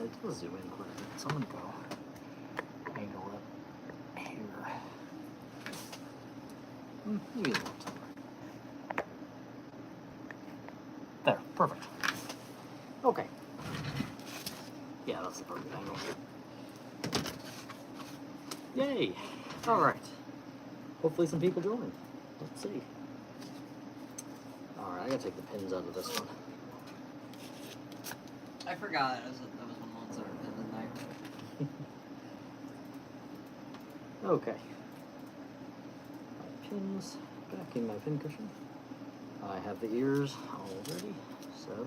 It does zoom in quite a bit, so I'm gonna go angle it here. Maybe a little taller. There, perfect. Okay. Yeah, that's the perfect angle. Yay! Alright. Hopefully some people join. Let's see. Alright, I gotta take the pins out of this one. I forgot that was one of the ones that were pinned in there. Okay. My pins back in my pin cushion. I have the ears all ready, so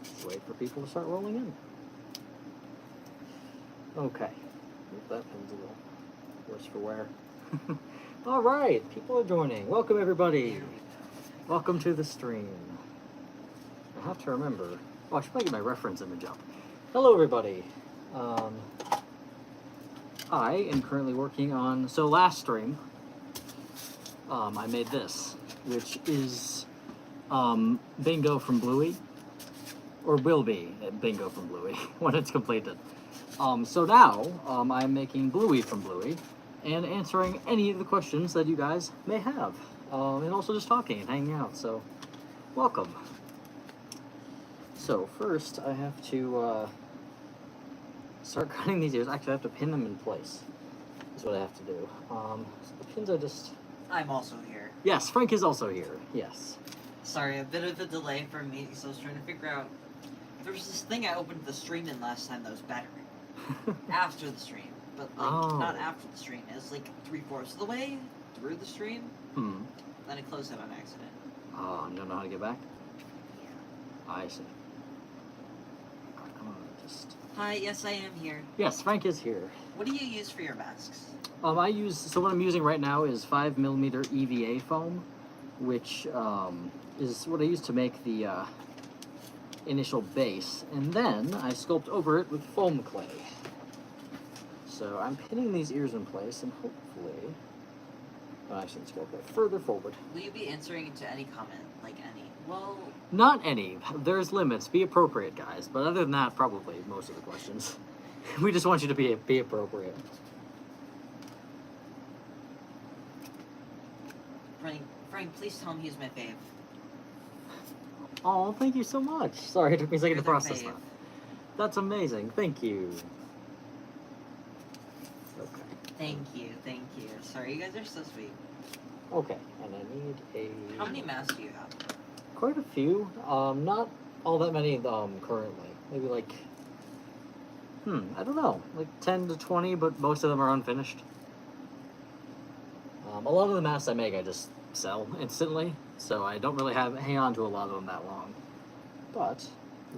let's wait for people to start rolling in. Okay. Oop, that pin's a little worse for wear. Alright, people are joining. Welcome everybody. Welcome to the stream. I have to remember. Oh, I should probably get my reference image up. Hello everybody. I am currently working on, so last stream, I made this, which is Bingo from Bluey, or will be Bingo from Bluey when it's completed. So now I'm making Bluey from Bluey and answering any of the questions that you guys may have, and also just talking and hanging out. So welcome. So first I have to start cutting these ears. Actually, I have to pin them in place. Is what I have to do. So the pins are just. I'm also here. Yes, Frank is also here. Yes. Sorry, a bit of a delay for me, so I was trying to figure out. There was this thing I opened the stream in last time that was better. After the stream. But, like, not after the stream. It was, like, 3/4 of the way through the stream. Then I closed it on accident. Oh, you don't know how to get back? Yeah. I see. I'm gonna just. Hi, yes, I am here. Yes, Frank is here. What do you use for your masks? So what I'm using right now is 5mm EVA foam, which is what I use to make the initial base, and then I sculpt over it with foam clay. So I'm pinning these ears in place, and hopefully, I should sculpt it further forward. Will you be answering to any comment? Like any? Well... Not any. There's limits. Be appropriate, guys. But other than that, probably most of the questions. We just want you to be appropriate. Frank, please tell him he's my fave. Oh, thank you so much. Sorry, it took me a second to You're their process fave. that. That's amazing. Thank you. Okay. Thank you. Sorry, you guys are so sweet. Okay, and I need a... How many masks do you have? Quite a few. Not all that many currently. Maybe like... I don't know. Like 10 to 20, but most of them are unfinished. A lot of the masks I make, I just sell instantly, so I don't really hang on to a lot of them that long. But,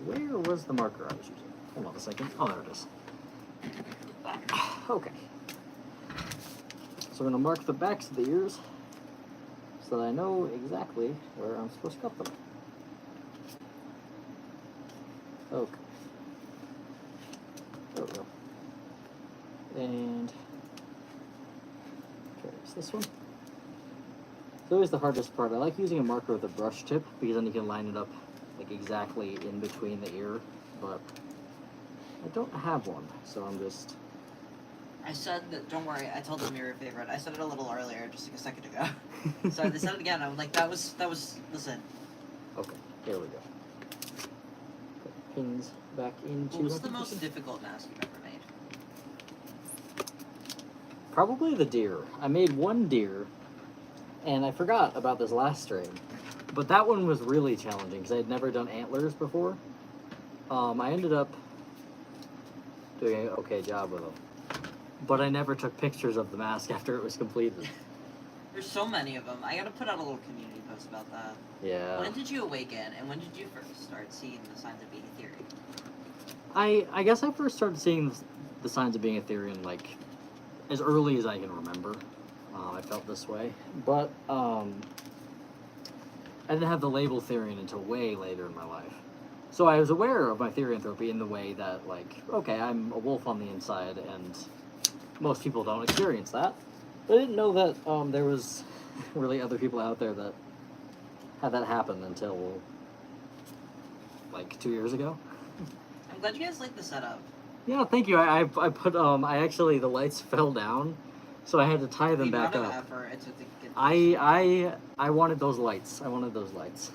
where was the marker I was using? Hold on a second. Oh, there it is. Okay. So I'm going to mark the backs of the ears so that I know exactly where I'm supposed to cut them. Okay. There we go. And there's this one. It's always the hardest part. I like using a marker with a brush tip because then you can line it up like exactly in between the ear, but I don't have one, so I'm just... I said that, don't worry, I told them you're your favorite. I said it a little earlier, just like a second ago. So they said it again, I'm like, that was, listen. Okay, here we go. Put pins back into... What was the most difficult mask you've ever made? Probably the deer. I made one deer, and I forgot about this last stream, but that one was really challenging because I had never done antlers before. I ended up doing an okay job with them, but I never took pictures of the mask after it was completed. There's so many of them. I gotta put out a little community post about that. Yeah. When did you awaken, and when did you first start seeing the signs of being Ethereum? I guess I first started seeing the signs of being Ethereum, like, as early as I can remember. I felt this way. But, I didn't have the label Therian until way later in my life. So I was aware of my therianthropy in the way that, like, okay, I'm a wolf on the inside, and most people don't experience that. But I didn't know that there was really other people out there that had that happen until, like, 2 years ago. I'm glad you guys like the setup. Yeah, thank you. I put I actually the lights fell down, so I had to tie them The back amount of up. effort it took to get those. I wanted those lights. I wanted those lights.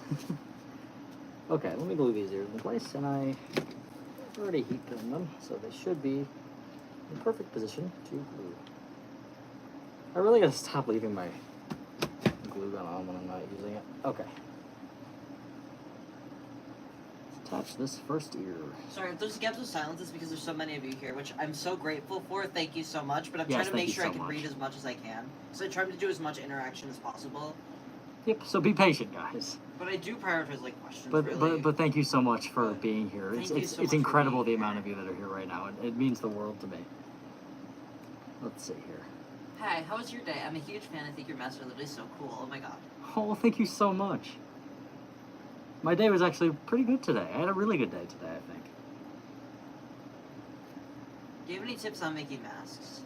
Okay, let me glue these ears in place, and I already heat gun them, so they should be in perfect position to glue. I really gotta stop leaving my glue gun on when I'm not using it. Okay. Let's attach this first ear. Sorry, if there's gaps of silence, it's because there's so many of you here, which I'm so grateful for. Thank you so much. But I'm Yes, trying to thank make you sure so I can much. read as much as I can. So I try to do as much interaction as possible. Yep. So be patient, guys. But I do prioritize like questions. But really. but thank you so much for But being here. thank It's you it's, so it's much for incredible the being amount here. of you that are here right now. It means the world to me. Let's see here. Hi, how was your day? I'm a huge fan. I think your master literally is so cool. Oh my god. Oh, well, thank you so much. My day was actually pretty good today. I had a really good day today, I think. Do you have any tips on making masks?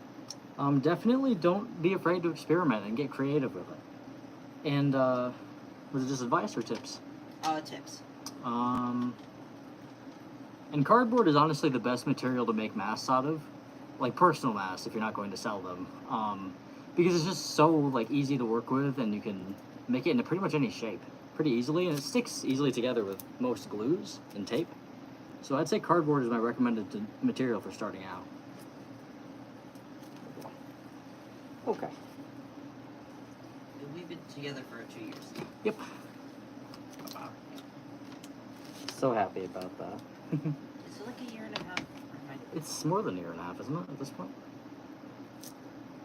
Definitely don't be afraid to experiment and get creative with it. And was it just advice or tips? Tips. And cardboard is honestly the best material to make masks out of, like personal masks if you're not going to sell them. Because it's just so like easy to work with, and you can make it into pretty much any shape pretty easily, and it sticks easily together with most glues and tape. So I'd say cardboard is my recommended material for starting out. Okay. We've been together for 2 years. Yep. So happy about that. Is it like a year and a half? Or am I- It's more than a year and a half, isn't it, at this point?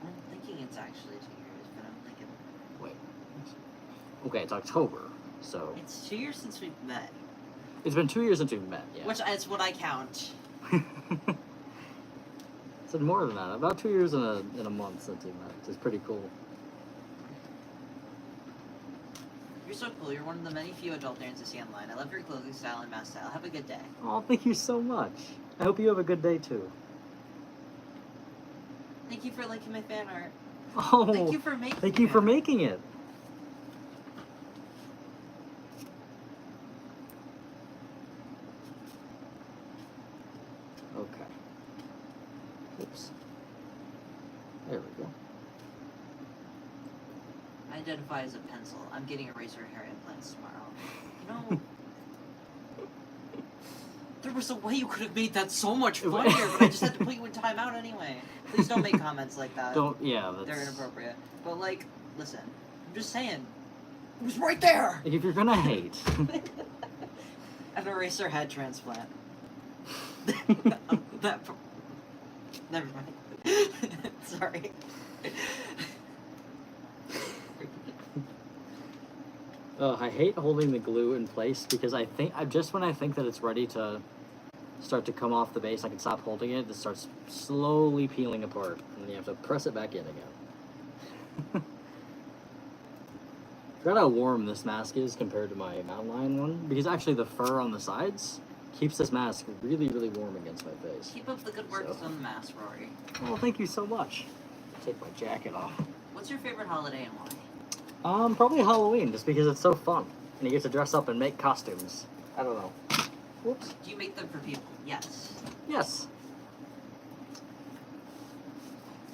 I'm thinking it's actually 2 years, but I'm thinking Wait. Okay, it's October, so it's 2 years since we've met. it's been 2 years since we've met. Yeah. Which is what I count. Said more than that. About 2 years in a month since we met. It's pretty cool. You're so cool. You're one of the many few adult nerds I see online. I love your clothing style and mask style. Have a good day. Oh, thank you so much. I hope you have a good day too. Thank you for liking my fan art. Oh, Thank you for making thank you it. for making it. Okay. Oops. There we go. I identify as a pencil. I'm getting eraser hair implants tomorrow. You know, there was a way you could have made that so much funnier, but I just had to put you in timeout anyway. Please don't make comments like that. Yeah, that's... They're inappropriate. But like, listen, I'm just saying, it was right there. If you're gonna hate. An eraser head transplant. Never mind. Sorry. I hate holding the glue in place because I think just when I think that it's ready to start to come off the base, I can stop holding it. It starts slowly peeling apart, and then you have to press it back in again. Forgot how warm this mask is compared to my mountain lion one, because actually the fur on the sides keeps this mask really, really warm against my face. Keep up the good work on the mask, Rory. Well, thank you so much. Take my jacket off. What's your favorite holiday and why? Probably Halloween, just because it's so fun, and you get to dress up and make costumes. I don't know. Whoops. Do you make them for people? Yes. Yes.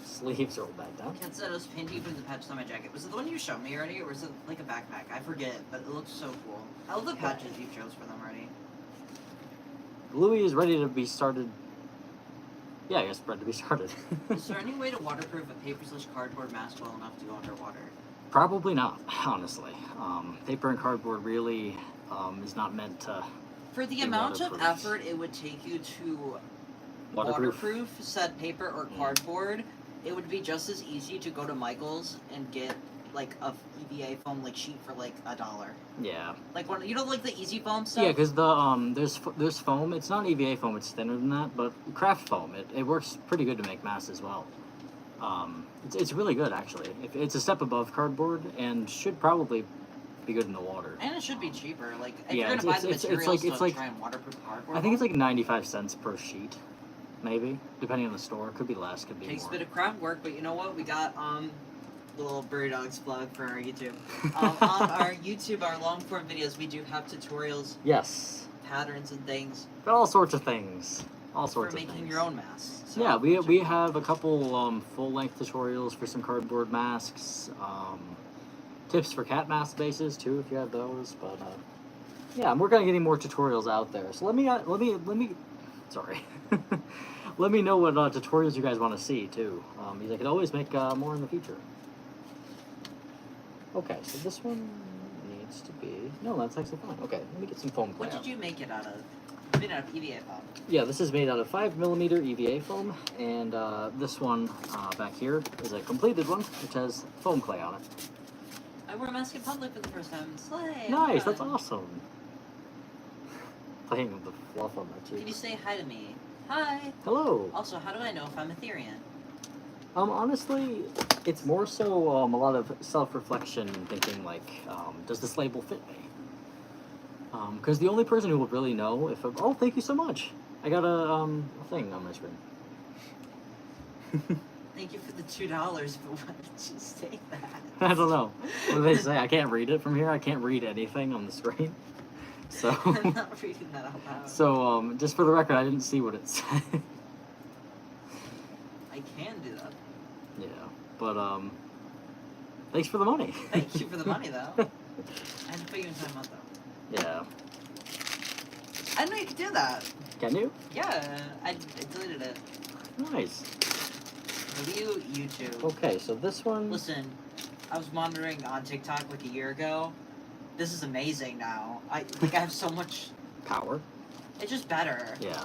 Sleeves rolled back down. Ken said it was pinned from the patches on my jacket. Was it the one you showed me already, or was it like a backpack? I forget, but it looks so cool. I love the patches you chose for them already. Bluey is ready to be started. Yeah, I guess ready to be started. Is there any way to waterproof a paper/cardboard mask well enough to go underwater? Probably not, honestly. Paper and cardboard really is not meant to For the be amount of waterproof. effort it would take you to Waterproof. waterproof said paper or cardboard, it would be just as easy to go to Michael's and get like a EVA foam like sheet for like $1. Yeah. Like one, you know, like the Easy Foam stuff. Yeah, because the there's foam. It's not EVA foam. It's thinner than that, but craft foam. It works pretty good to make masks as well. It's really good actually. It's a step above cardboard and should probably be good in the water. And it should be cheaper. Like if Yeah, you're gonna buy the it's materials like- to try and waterproof cardboard. I think it's like 95 cents per sheet, maybe, depending on the store. Could be less, could be takes a more. bit of craft work, but you know what? We got little Burry Dogs plug for our YouTube. On our YouTube, our long form videos, we do have tutorials Yes. patterns and things all sorts of things. All for sorts of making things. your own masks. So Yeah, we check it have a out. couple full-length tutorials for some cardboard masks. Tips for cat mask bases too, if you have those. But yeah, I'm working on getting more tutorials out there. So let me. Sorry. Let me know what tutorials you guys want to see too. Because I could always make more in the future. Okay, so this one needs to be. No, that's actually fine. Okay, let me get some foam clay. What out. did you make it out of? You made it out of EVA foam. Yeah, this is made out of 5mm EVA foam, and this one back here is a completed one, which has foam clay on it. I wore a mask in public for the first time. Slay! Nice, that's fun. awesome. Playing with the fluff on my Can you cheeks. say hi to me? Hi! Hello. Also, how do I know if I'm Ethereum? Honestly, it's more so a lot of self-reflection and thinking like, does this label fit me? Because the only person who will really know if oh, thank you so much. I got a thing on my screen. Thank you for the $2, but why did you say that? I don't know. What do they say? I can't read it from here. I can't read anything on the screen. So. I'm not reading that out loud. So just for the record, I didn't see what it said. I can do that. Yeah, but thanks for the money. Thank you for the money, though. I had to put you in time out, though. Yeah. I didn't know you could do that. Can you? Yeah, I deleted it. Nice. Review YouTube. Okay, so this one. Listen, I was monitoring on TikTok like a year ago. This is amazing now. I have so much. Power. It's just better. Yeah.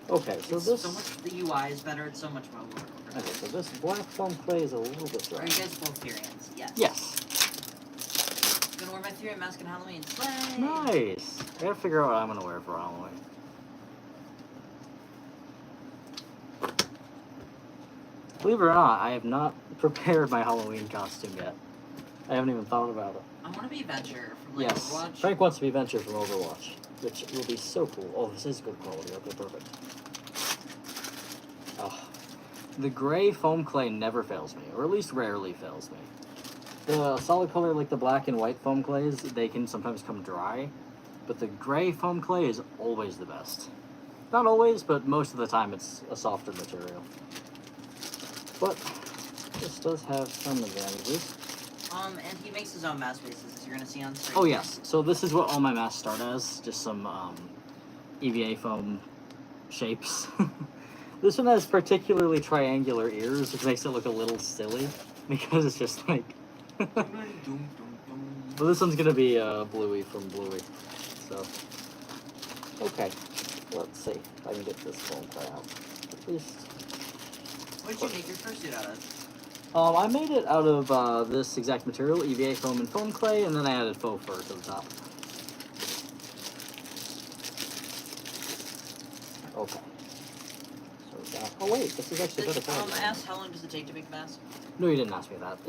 Okay, so It's this. so much. The UI is better. It's so much more work. Okay, so this black foam clay is a little bit Are dry. you guys both Therians? Yes. Yes. Gonna wear my Therian mask on Halloween. Slay! Nice. I gotta figure out what I'm gonna wear for Halloween. Believe it or not, I have not prepared my Halloween costume yet. I haven't even thought about it. I want to be Venture from like Yes, Overwatch. Frank wants to be Venture from Overwatch, which will be so cool. Oh, this is good quality. Okay, perfect. Oh, the gray foam clay never fails me, or at least rarely fails me. The solid color, like the black and white foam clays, they can sometimes come dry, but the gray foam clay is always the best. Not always, but most of the time it's a softer material. But this does have some advantages. And he makes his own mask bases, as you're gonna see on screen. Oh yes, so this is what all my masks start as, just some EVA foam shapes. This one has particularly triangular ears, which makes it look a little silly, because it's just like... But this one's gonna be Bluey from Bluey, so... Okay, let's see if I can get this foam clay out, at least... What did you make your fursuit out of? I made it out of this exact material, EVA foam and foam clay, and then I added faux fur to the top. Okay. So that, oh wait, this is actually better quality. I asked how long does it take to make a mask? No, you didn't ask me that.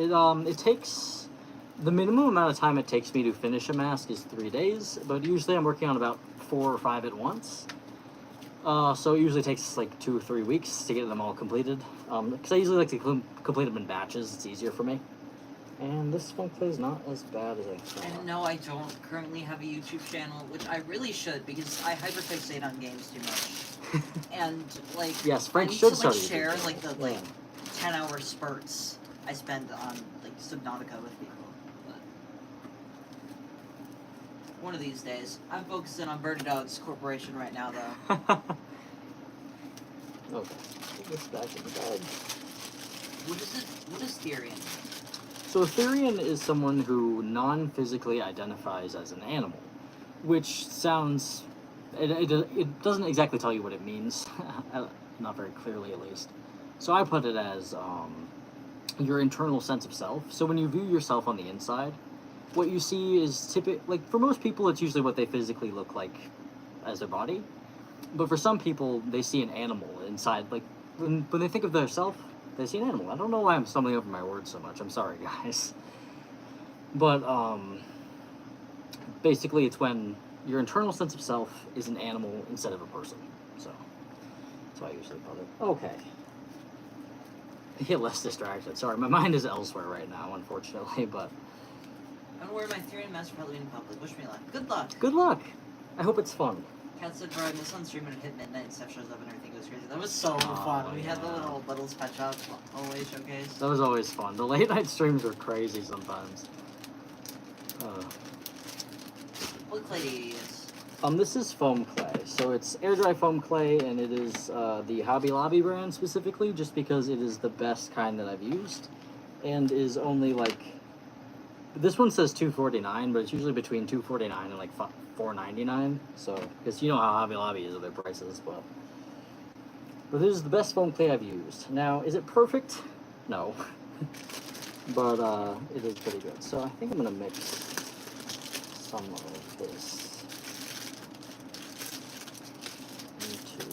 It takes, the minimum amount of time it takes me to finish a mask is 3 days, but usually I'm working on about 4 or 5 at once. So it usually takes like 2 or 3 weeks to get them all completed. Because I usually like to complete them in batches. It's easier for me. And this foam clay is not as bad as I thought. And no, I don't currently have a YouTube channel, which I really should because I hyperfixate on games too much. And like, Yes, Frank I need should to start like a YouTube share channel. like the Yeah. 10-hour spurts I spend on like Subnautica with people. But one of these days, I'm focusing on Birdie Dogs Corporation right now, though. Okay, put this back in the bag. What is it? What is Therian? So a Therian is someone who non-physically identifies as an animal, which sounds... It doesn't exactly tell you what it means, not very clearly at least. So I put it as your internal sense of self. So when you view yourself on the inside, what you see is like for most people it's usually what they physically look like as their body. But for some people, they see an animal inside. Like, when they think of their self, they see an animal. I don't know why I'm stumbling over my words so much. I'm sorry, guys. But, basically, it's when your internal sense of self is an animal instead of a person. So, that's how I usually put it. Okay. I get less distracted. Sorry, my mind is elsewhere right now, unfortunately, but... I'm gonna wear my Therian mask for Halloween in public. Wish me luck. Good luck! Good luck! I hope it's fun. Cat said, bro, I miss on stream when it hit midnight and stuff shows up and everything goes crazy. That was so Oh, fun. We had the yeah. little Littles Pet Shop always showcase. That was always fun. The late night streams were crazy sometimes. What clay do you use? This is foam clay. So it's air dry foam clay, and it is the Hobby Lobby brand specifically, just because it is the best kind that I've used, and is only like. This one says $249, but it's usually between $249 and like $4.99. So, because you know how Hobby Lobby is with their prices, but this is the best foam clay I've used. Now, is it perfect? No, but it is pretty good. So I think I'm gonna mix some of this into.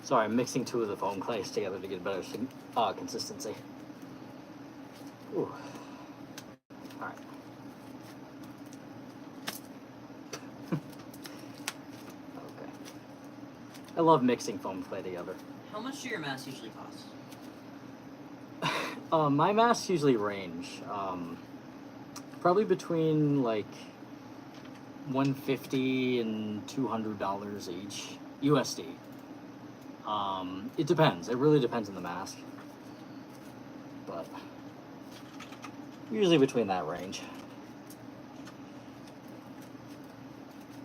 Sorry, I'm mixing two of the foam clays together to get better consistency. Ooh. Alright. Okay. I love mixing foam clay together. How much do your masks usually cost? My masks usually range. Probably between like $150 and $200 each. USD. It depends. It really depends on the mask. But usually between that range.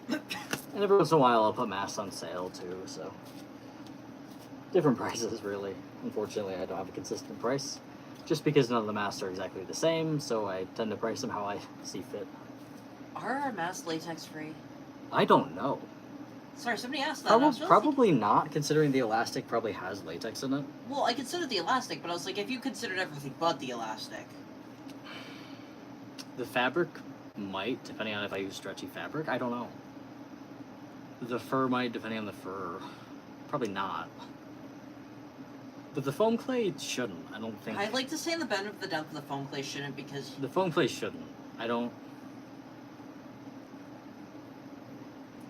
And every once in a while I'll put masks on sale too, so different prices really. Unfortunately, I don't have a consistent price. Just because none of the masks are exactly the same, so I tend to price them how I see fit. Are our masks latex free? I don't know. Sorry, somebody asked that. Probably not, considering the elastic probably has latex in it. Well, I considered the elastic, but I was like, if you considered everything but the elastic. The fabric might, depending on if I use stretchy fabric. I don't know. The fur might, depending on the fur. Probably not. But the foam clay shouldn't. I don't think. I'd like to say the benefit of the doubt that the foam clay shouldn't, because The foam clay shouldn't. I don't.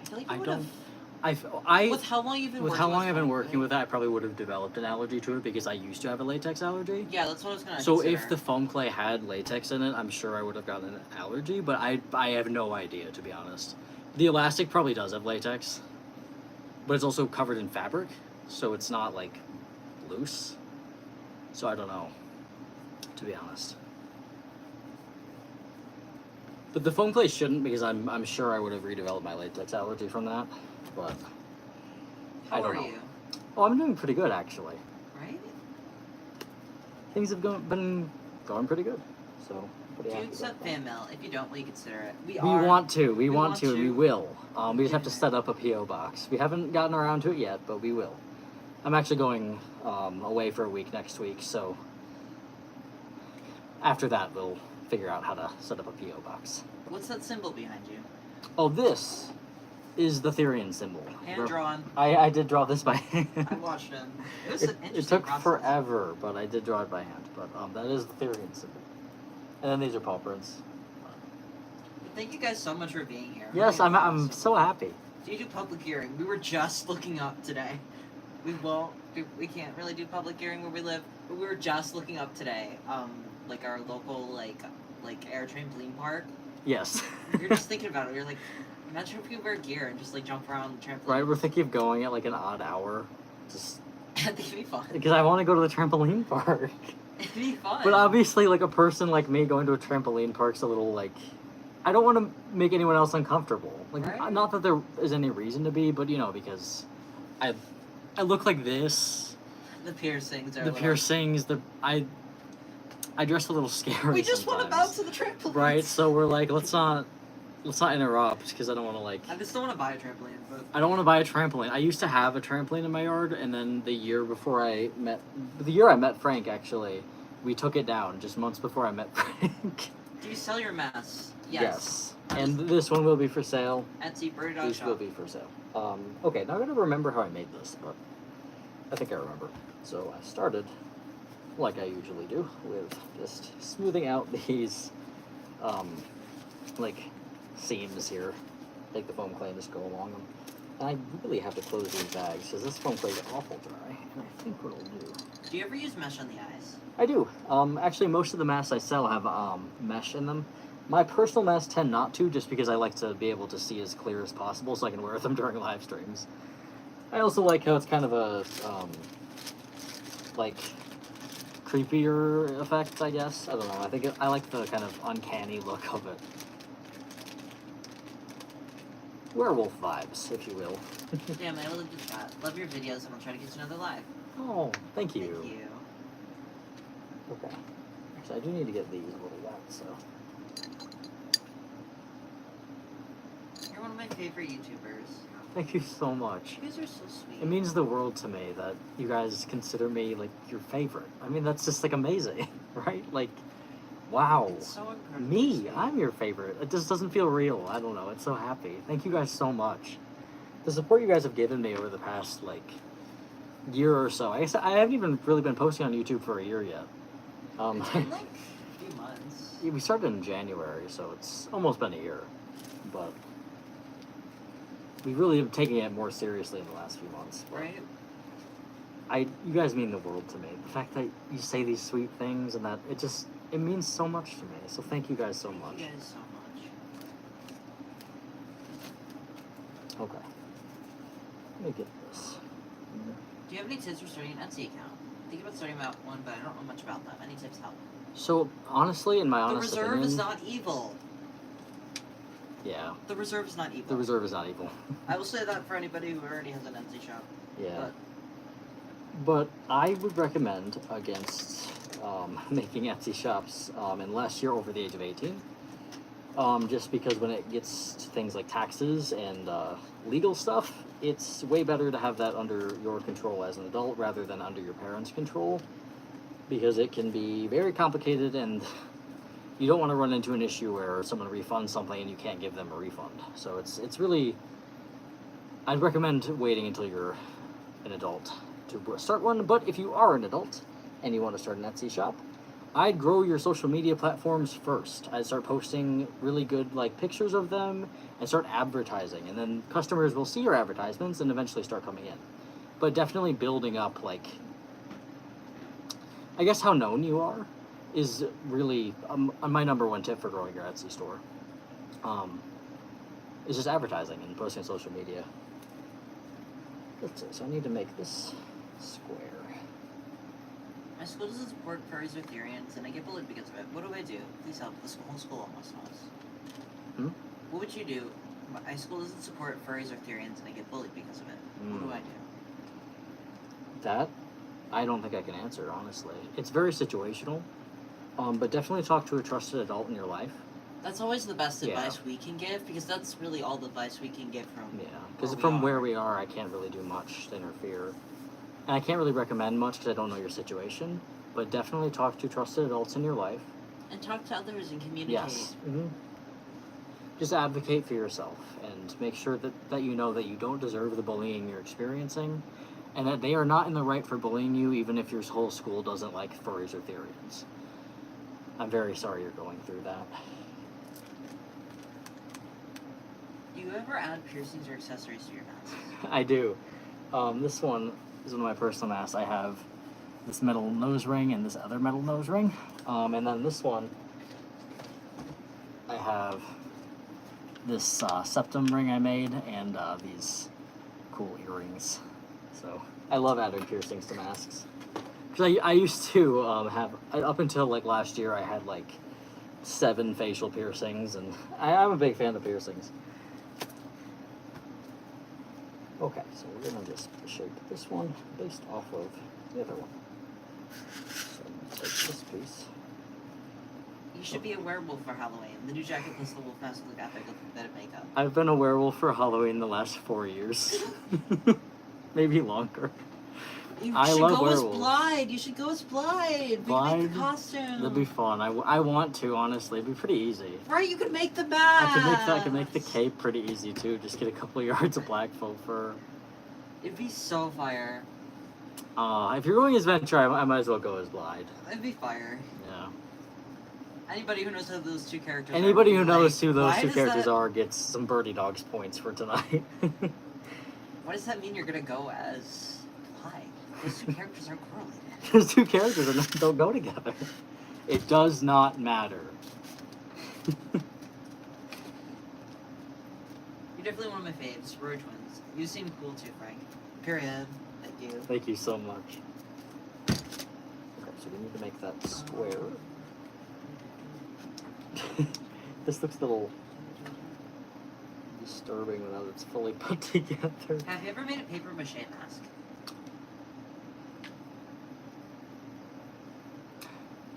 I feel like you I would don't. have. I With how long you've been with working how long with I've been foam working clay? with that, I probably would have developed an allergy to it because I used to have a latex allergy. Yeah, that's what I was gonna So consider. if the foam clay had latex in it, I'm sure I would have gotten an allergy, but I have no idea, to be honest. The elastic probably does have latex, but it's also covered in fabric, so it's not like loose. So I don't know, to be honest. But the foam clay shouldn't, because I'm sure I would have redeveloped my latex allergy from that, but How I don't are know. you? Oh, I'm doing pretty good actually. Right? Things have been going pretty good, so pretty Do you happy accept about that. fan mail? If you don't, will you consider it? We want to, and we want will. We just have to Yeah. set up a PO box. We haven't gotten around to it yet, but we will. I'm actually going away for a week next week, so after that we'll figure out how to set up a PO box. What's that symbol behind you? Oh, this is the Therian symbol. Hand drawn. I did draw this by hand. I watched him. It was It, an it interesting took process. forever, but I did draw it by hand. But that is the Therian symbol. And then these are paw prints. Thank you guys so much for being here. Yes, Really I'm awesome. so happy. Do you do public hearing? We were just looking up today. We can't really do public hearing where we live, but we were just looking up today. Like our local like air trampoline park. Yes. We were just thinking about it. We were like, imagine if we wear gear and just like jump around the trampoline. Right, we're thinking of going at like an odd hour, just I think it'd be fun. because I want to go to the trampoline park. It'd be fun. But obviously, like a person like me going to a trampoline park's a little like, I don't want to make anyone else uncomfortable. Like, Right. not that there is any reason to be, but because I look like this. the piercings are. The piercings, I dress a little scary. We just want to sometimes. bounce to the trampoline. Right, so we're like, let's not interrupt because I don't want to like. I just don't want to buy a trampoline, but I don't want to buy a trampoline. I used to have a trampoline in my yard, and then the year I met Frank, actually, we took it down just months before I met Frank. do you sell your masks? Yes. And this one will be for sale. Etsy, Bird Dog These Shop. will be for sale. Okay, now I gotta remember how I made this, but I think I remember. So I started, like I usually do, with just smoothing out these, like, seams here. Take the foam clay and just go along them. And I really have to close these bags, because this foam clay is awful dry. And I think what I'll do... Do you ever use mesh on the eyes? I do. Actually, most of the masks I sell have mesh in them. My personal masks tend not to, just because I like to be able to see as clear as possible so I can wear them during live streams. I also like how it's kind of a, like, creepier effect, I guess. I don't know. I like the kind of uncanny look of it. Werewolf vibes, if you will. Yeah, man, I love the chat. Love your videos, and I'll try to get you another live. Oh, thank you. Thank you. Okay. Actually, I do need to get these a little wet, so. You're one of my favorite YouTubers. Thank you so much. You guys are so sweet. It means the world to me that you guys consider me, like, your favorite. I mean, that's just, like, amazing, right? Like, wow. It's so incredible. Me, I'm your favorite. It just doesn't feel real. I don't know. It's so happy. Thank you guys so much. The support you guys have given me over the past, like, year or so. I guess I haven't even really been posting on YouTube for a year yet. It's been like a few months. We started in January, so it's almost been a year. But we really have taken it more seriously in the last few months. But Right? you guys mean the world to me. The fact that you say these sweet things and that it means so much to me. So thank you guys so much. Thank you guys so much. Okay. Let me get this. Do you have any tips for starting an Etsy account? Think about starting out one, but I don't know much about them. Any tips help? So honestly, in my The honest reserve opinion, is not evil. yeah, The reserve is not evil. the reserve is not evil. I will say that for anybody who already has an Etsy shop. Yeah. But I would recommend against making Etsy shops unless you're over the age of 18. Just because when it gets to things like taxes and legal stuff, it's way better to have that under your control as an adult rather than under your parents' control, because it can be very complicated and you don't want to run into an issue where someone refunds something and you can't give them a refund. So it's really, I'd recommend waiting until you're an adult to start one. But if you are an adult and you want to start an Etsy shop, I'd grow your social media platforms first. I'd start posting really good like pictures of them and start advertising, and then customers will see your advertisements and eventually start coming in. But definitely building up, like, I guess how known you are is really my number one tip for growing your Etsy store. Is just advertising and posting on social media. Let's see, so I need to make this square. My school doesn't support furries or Therians, and I get bullied because of it. What do I do? Please help. The whole school almost knows. Hmm? What would you do? My school doesn't support furries or Therians, and I get bullied because of it. What do I do? That, I don't think I can answer, honestly. It's very situational, but definitely talk to a trusted adult in your life. That's always the best Yeah. advice we can give, because that's really all the advice we can give from. Yeah, because we from are. where we are, I can't really do much to interfere. And I can't really recommend much because I don't know your situation, but definitely talk to trusted adults in your life. And talk to others and communicate. Yes. Just advocate for yourself and make sure that you know that you don't deserve the bullying you're experiencing, and that they are not in the right for bullying you, even if your whole school doesn't like furries or Therians. I'm very sorry you're going through that. Do you ever add piercings or accessories to your mask? I do. This one is one of my personal masks. I have this metal nose ring and this other metal nose ring. And then this one, I have this septum ring I made and these cool earrings. So I love adding piercings to masks. Because I used to have, up until like last year, I had like 7 facial piercings, and I'm a big fan of piercings. Okay, so we're gonna just shape this one based off of the other one. So I'm gonna take this piece. You should be a werewolf for Halloween. The new jacket plus the wolf mask look epic with a bit of makeup. I've been a werewolf for Halloween the last 4 years. Maybe longer. You I should love go as werewolves. Blythe. You should go as Blythe. We can make Blythe? the costume. That'd be fun. I want to, honestly. It'd be pretty easy. Right, you could make the mask. I could make the cape pretty easy too. Just get a couple of yards of black faux fur. It'd be so fire. If you're going as Venture, I might as well go as Blythe. It'd be fire. Yeah. Anybody who knows who those two characters Anybody are, who be knows like, who those why two does characters that, are gets some Birdie Dogs points for tonight. What does that mean you're gonna go as Blythe? Those two characters aren't correlated. Those two characters don't go together. It does not matter. You're definitely one of my faves. We're twins. You seem cool too, Frank. Period. Thank you. Thank you so much. Okay, so we need to make that square. This looks a little disturbing now that it's fully put together. Have you ever made a paper mache mask?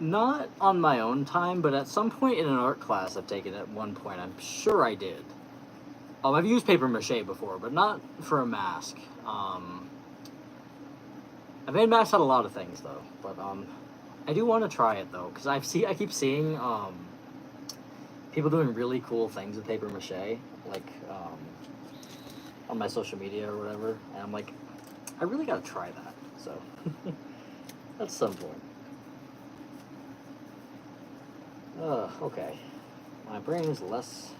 Not on my own time, but at some point in an art class I've taken at one point, I'm sure I did. I've used paper mache before, but not for a mask. I've made masks out of a lot of things though, but I do want to try it though, because I keep seeing people doing really cool things with paper mache, like on my social media or whatever, and I'm like, I really gotta try that. So at some point. Okay. My brain is less.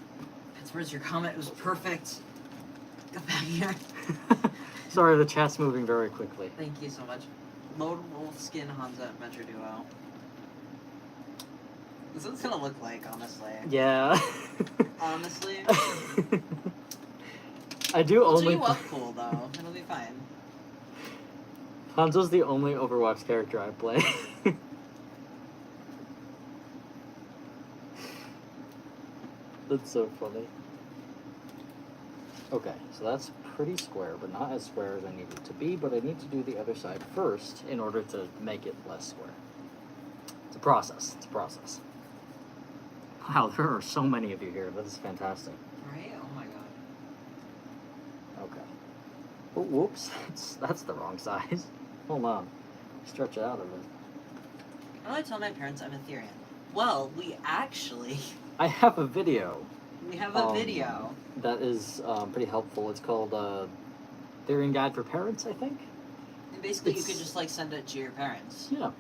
That's where's your comment? It was perfect. Get back here. Sorry, the chat's moving very quickly. Thank you so much. Lone Wolf Skin Hansa Metro Duo. This is what it's gonna look like, honestly. Yeah. Honestly. I do We'll only. do you up cool though. It'll be fine. Hanzo's the only Overwatch character I play. That's so funny. Okay, so that's pretty square, but not as square as I need it to be, but I need to do the other side first in order to make it less square. It's a process. It's a process. Wow, there are so many of you here. That is fantastic. Right? Oh my god. Okay. Oh, whoops. That's the wrong size. Hold on. Stretch it out a bit. How do I tell my parents I'm Ethereum? Well, we actually... I have a video. We have a video. That is pretty helpful. It's called Therian Guide for Parents, I think. And basically, you could just like send it to your parents. Yeah.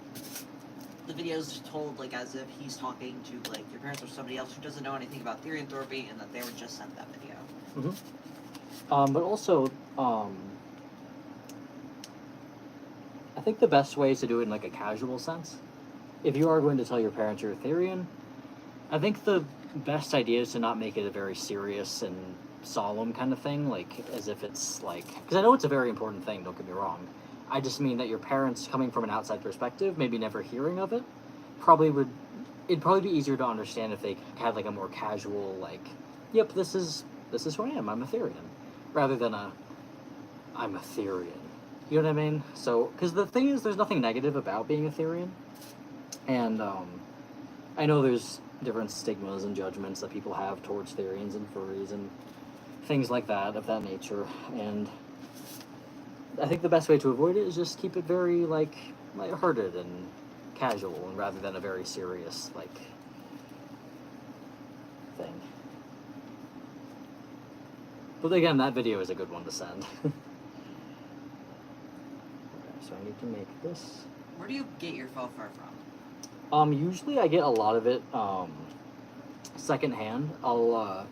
The video's told like as if he's talking to like your parents or somebody else who doesn't know anything about Therianthropy, and that they were just sent that video. Mm-hmm. But also, I think the best way is to do it in like a casual sense. If you are going to tell your parents you're Therian, I think the best idea is to not make it a very serious and solemn kind of thing, like as if it's like, because I know it's a very important thing, don't get me wrong. I just mean that your parents, coming from an outside perspective, maybe never hearing of it, it'd probably be easier to understand if they had like a more casual, like, yep, this is who I am, I'm a Therian, rather than I'm a Therian. You know what I mean? So, because the thing is, there's nothing negative about being a Therian, and I know there's different stigmas and judgments that people have towards Therians and furries and things like that, of that nature, and I think the best way to avoid it is just keep it very, like, lighthearted and casual, and rather than a very serious, like, thing. But again, that video is a good one to send. Okay, so I need to make this. Where do you get your faux fur from? Usually I get a lot of it, secondhand. I'll,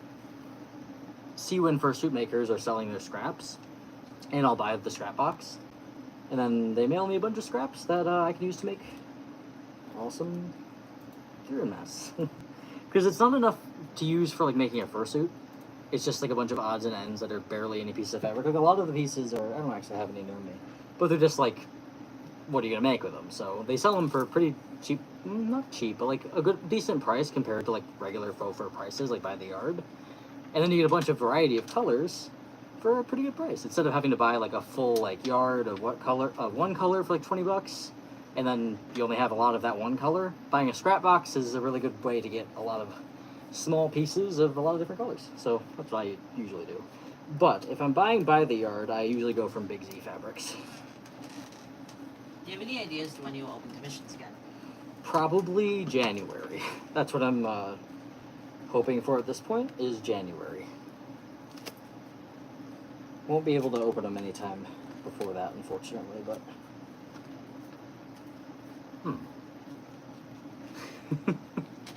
see when fursuit makers are selling their scraps, and I'll buy the scrap box, and then they mail me a bunch of scraps that, I can use to make awesome Therian masks. Because it's not enough to use for, like, making a fursuit. It's just, like, a bunch of odds and ends that are barely any piece of fabric. Like, a lot of the pieces are, I don't actually have any near me, but they're just, like, what are you gonna make with them? So they sell them for pretty cheap, not cheap, but like a good, decent price compared to like regular faux fur prices, like by the yard. And then you get a bunch of variety of colors for a pretty good price. Instead of having to buy like a full like yard of one color for like $20, and then you only have a lot of that one color. Buying a scrap box is a really good way to get a lot of small pieces of a lot of different colors. So that's what I usually do. But if I'm buying by the yard, I usually go from Big Z Fabrics. Do you have any ideas to when you will open commissions again? Probably January. That's what I'm hoping for at this point, is January. Won't be able to open them anytime before that, unfortunately, but...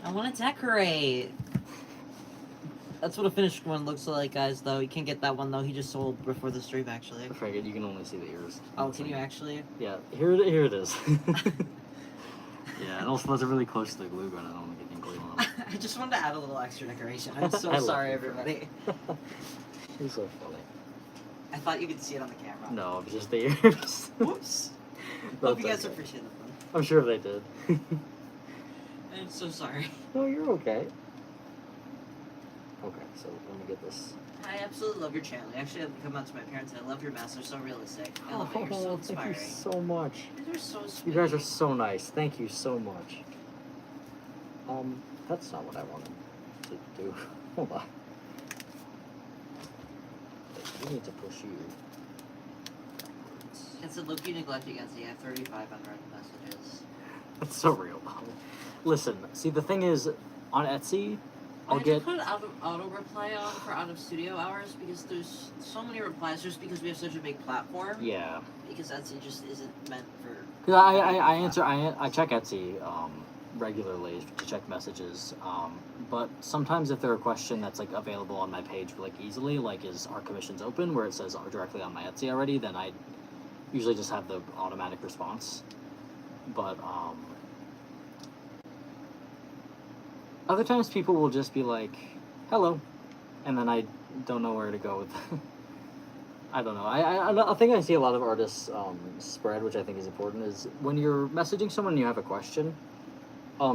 I want to decorate! That's what a finished one looks like, guys, though. You can't get that one, though. He just sold before the stream, actually. I forget, you can only see the ears. Oh, can you actually? Yeah, here it is. Yeah, and also those are really close to the glue gun. I don't want to get any glue on them. I just wanted to add a little extra decoration. I'm so I love sorry, you. everybody. You're so funny. I thought you could see it on the camera. No, it was just the ears. Whoops. Hope you guys appreciate the fun. I'm sure they did. I'm so sorry. No, you're okay. Okay, so let me get this. I absolutely love your channel. You actually have to come out to my parents. I love your masks. They're so realistic. I love it. You're so inspiring. Thank you so much. You guys are so sweet. You guys are so nice. Thank you so much. That's not what I wanted to do. Hold on. We need to push you. It said, look, you neglect against you have 35 unread messages. That's so real. Listen, see, the thing is, on Etsy, I'll I get. put auto reply on for out of studio hours because there's so many replies just because we have such a big platform. Yeah. Because Etsy just isn't meant for. Because I check Etsy regularly to check messages. But sometimes if there's a question that's like available on my page like easily, like is our commissions open, where it says directly on my Etsy already, then I usually just have the automatic response. But other times people will just be like, "Hello," and then I don't know where to go with. I don't know. I think I see a lot of artists spread, which I think is important. Is when you're messaging someone and you have a question,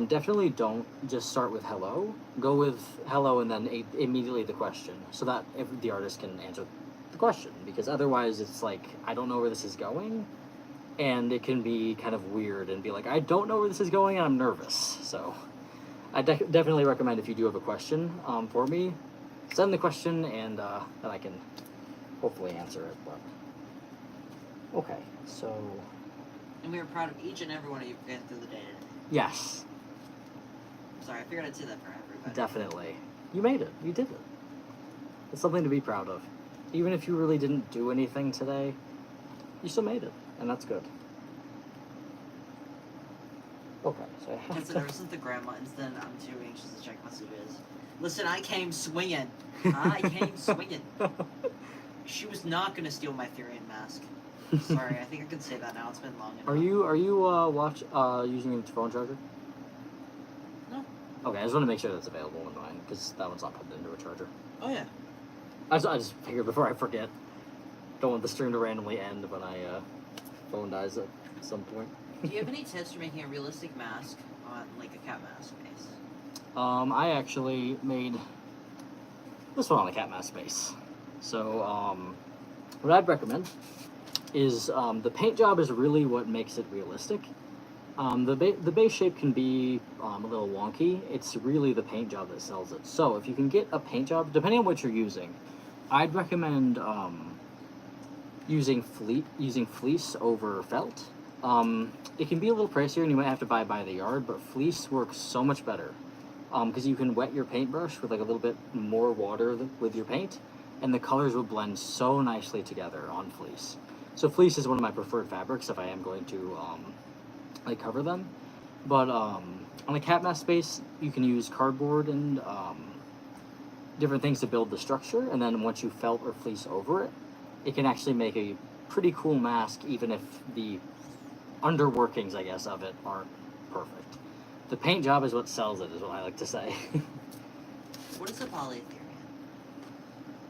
definitely don't just start with hello. Go with hello and then immediately the question, so that if the artist can answer the question. Because otherwise, it's like I don't know where this is going, and it can be kind of weird and be like I don't know where this is going and I'm nervous. So I definitely recommend if you do have a question for me, send the question and then I can hopefully answer it. But okay, so And we are proud of each and every one of you for getting through the day today. yes. Sorry, I figured I'd say that for everybody. Definitely. You made it. You did it. It's something to be proud of. Even if you really didn't do anything today, you still made it. And that's good. Okay, so I have That's to... ever since the grandma incident, I'm too anxious to check messages. Listen, I came swinging. I came swinging. She was not going to steal my Therian mask. Sorry, I think I can say that now. It's been long enough. Are you using a phone charger? No. Okay, I just want to make sure that's available in mine, because that one's not plugged into a charger. Oh, yeah. I just figured before I forget. Don't want the stream to randomly end when I phone dies at some point. Do you have any tips for making a realistic mask on, like, a cat mask base? I actually made this one on a cat mask base. So, what I'd recommend is the paint job is really what makes it realistic. The base shape can be a little wonky. It's really the paint job that sells it. So if you can get a paint job, depending on what you're using, I'd recommend using fleece over felt. It can be a little pricier and you might have to buy by the yard, but fleece works so much better because you can wet your paintbrush with like a little bit more water with your paint, and the colors will blend so nicely together on fleece. So fleece is one of my preferred fabrics if I am going to like cover them. But on a cat mask base, you can use cardboard and different things to build the structure, and then once you felt or fleece over it, it can actually make a pretty cool mask, even if the underworkings, I guess, of it aren't perfect. The paint job is what sells it, is what I like to say. What is a polyetherian?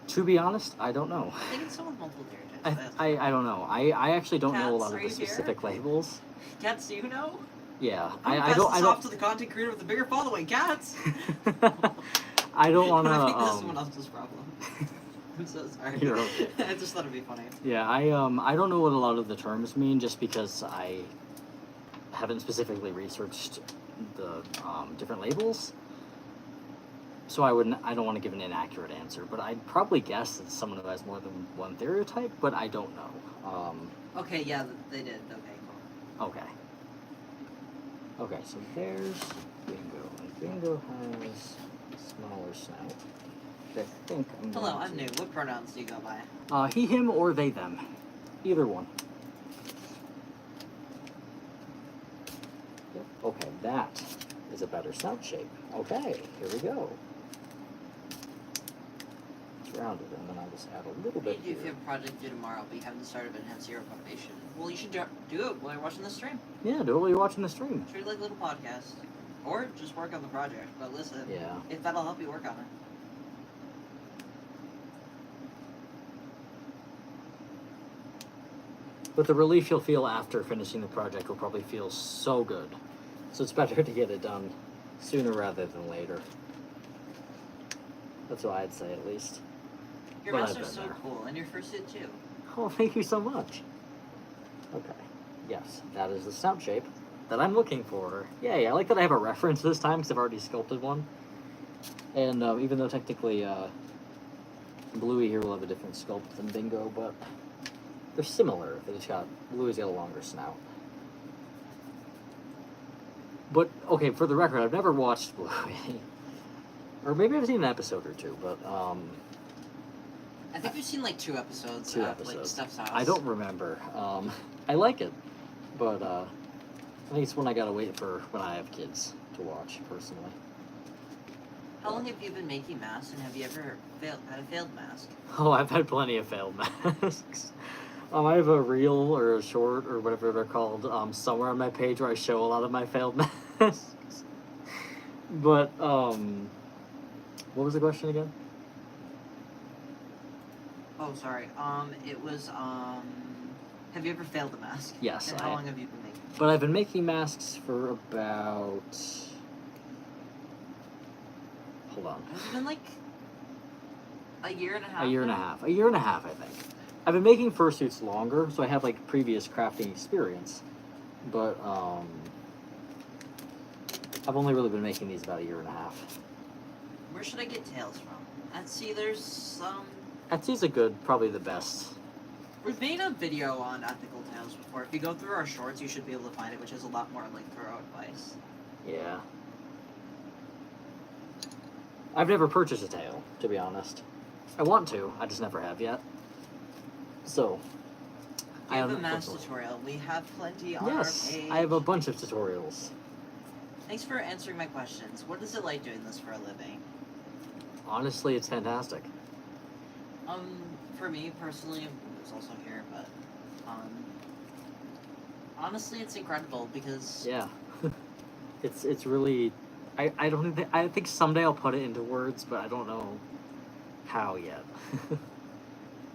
To be honest, I don't know. I think it's someone with multiple stereotypes. I don't know. I actually don't know a Cats, lot are of the you here? specific labels. Cats, do you know? Yeah, I I don't. off to the content creator with the bigger following. Cats. I don't want to. I think this is someone else's problem. I'm so sorry. You're okay. I just thought it'd be funny. Yeah, I don't know what a lot of the terms mean, just because I haven't specifically researched the different labels. So I don't want to give an inaccurate answer, but I'd probably guess it's someone who has more than one stereotype, but I don't know. Okay, yeah, they did. Okay, cool. Okay. Okay, so there's Bingo, and Bingo has smaller snout. I think I'm Hello, going I'm to- new. What pronouns do you go by? He, him, or they, them. Either one. Yep. Okay, that is a better snout shape. Okay, here we go. around it, and then I just add a little bit What do you do if you here. have a project due tomorrow, but you haven't started but have zero motivation? Well, you should do it while you're watching the stream. Yeah, do it while you're watching the stream. Treat it like a little podcast. Or just work on the project, but listen, Yeah. if that'll help you work on it. But the relief you'll feel after finishing the project will probably feel so good. So it's better to get it done sooner rather than later. That's what I'd say, at least. Your But I've master's been so there. cool, and your fursuit too. Oh, thank you so much. Okay. Yes, that is the snout shape that I'm looking for. Yay, I like that I have a reference this time because I've already sculpted one. And even though technically Bluey here will have a different sculpt than Bingo, but they're similar. They just got, Bluey's got a longer snout. But, okay, for the record, I've never watched Bluey. Or maybe I've seen an episode or two, but I think we've seen like 2 episodes Two of episodes. like Stuff's House. I don't remember. I like it, but I think it's one I gotta wait for when I have kids to watch, personally. How long have you been making masks, and have you ever had a failed mask? Oh, I've had plenty of failed masks. I have a reel or a short or whatever they're called somewhere on my page where I show a lot of my failed masks. But what was the question again? Oh, sorry. It was have you ever failed a mask? Yes, And how long have you been making? But I've been making masks for about. Hold on. Has it been like a year and a half? A year and a now? half. A year and a half, I think. I've been making fursuits longer, so I have like previous crafting experience. But I've only really been making these about a year and a half. Where should I get tails from? Etsy, there's some. Etsy's a good, probably the best. We've made a video on ethical tails before. If you go through our shorts, you should be able to find it, which is a lot more like thorough advice. Yeah. I've never purchased a tail, to be honest. I want to, I just never have yet. So, We have a haven't mask personally- tutorial. We have plenty on Yes, our page. I have a bunch of tutorials. Thanks for answering my questions. What is it like doing this for a living? Honestly, it's fantastic. For me personally, who's also here, but honestly, it's incredible because Yeah. it's really I don't think I think someday I'll put it into words, but I don't know how yet.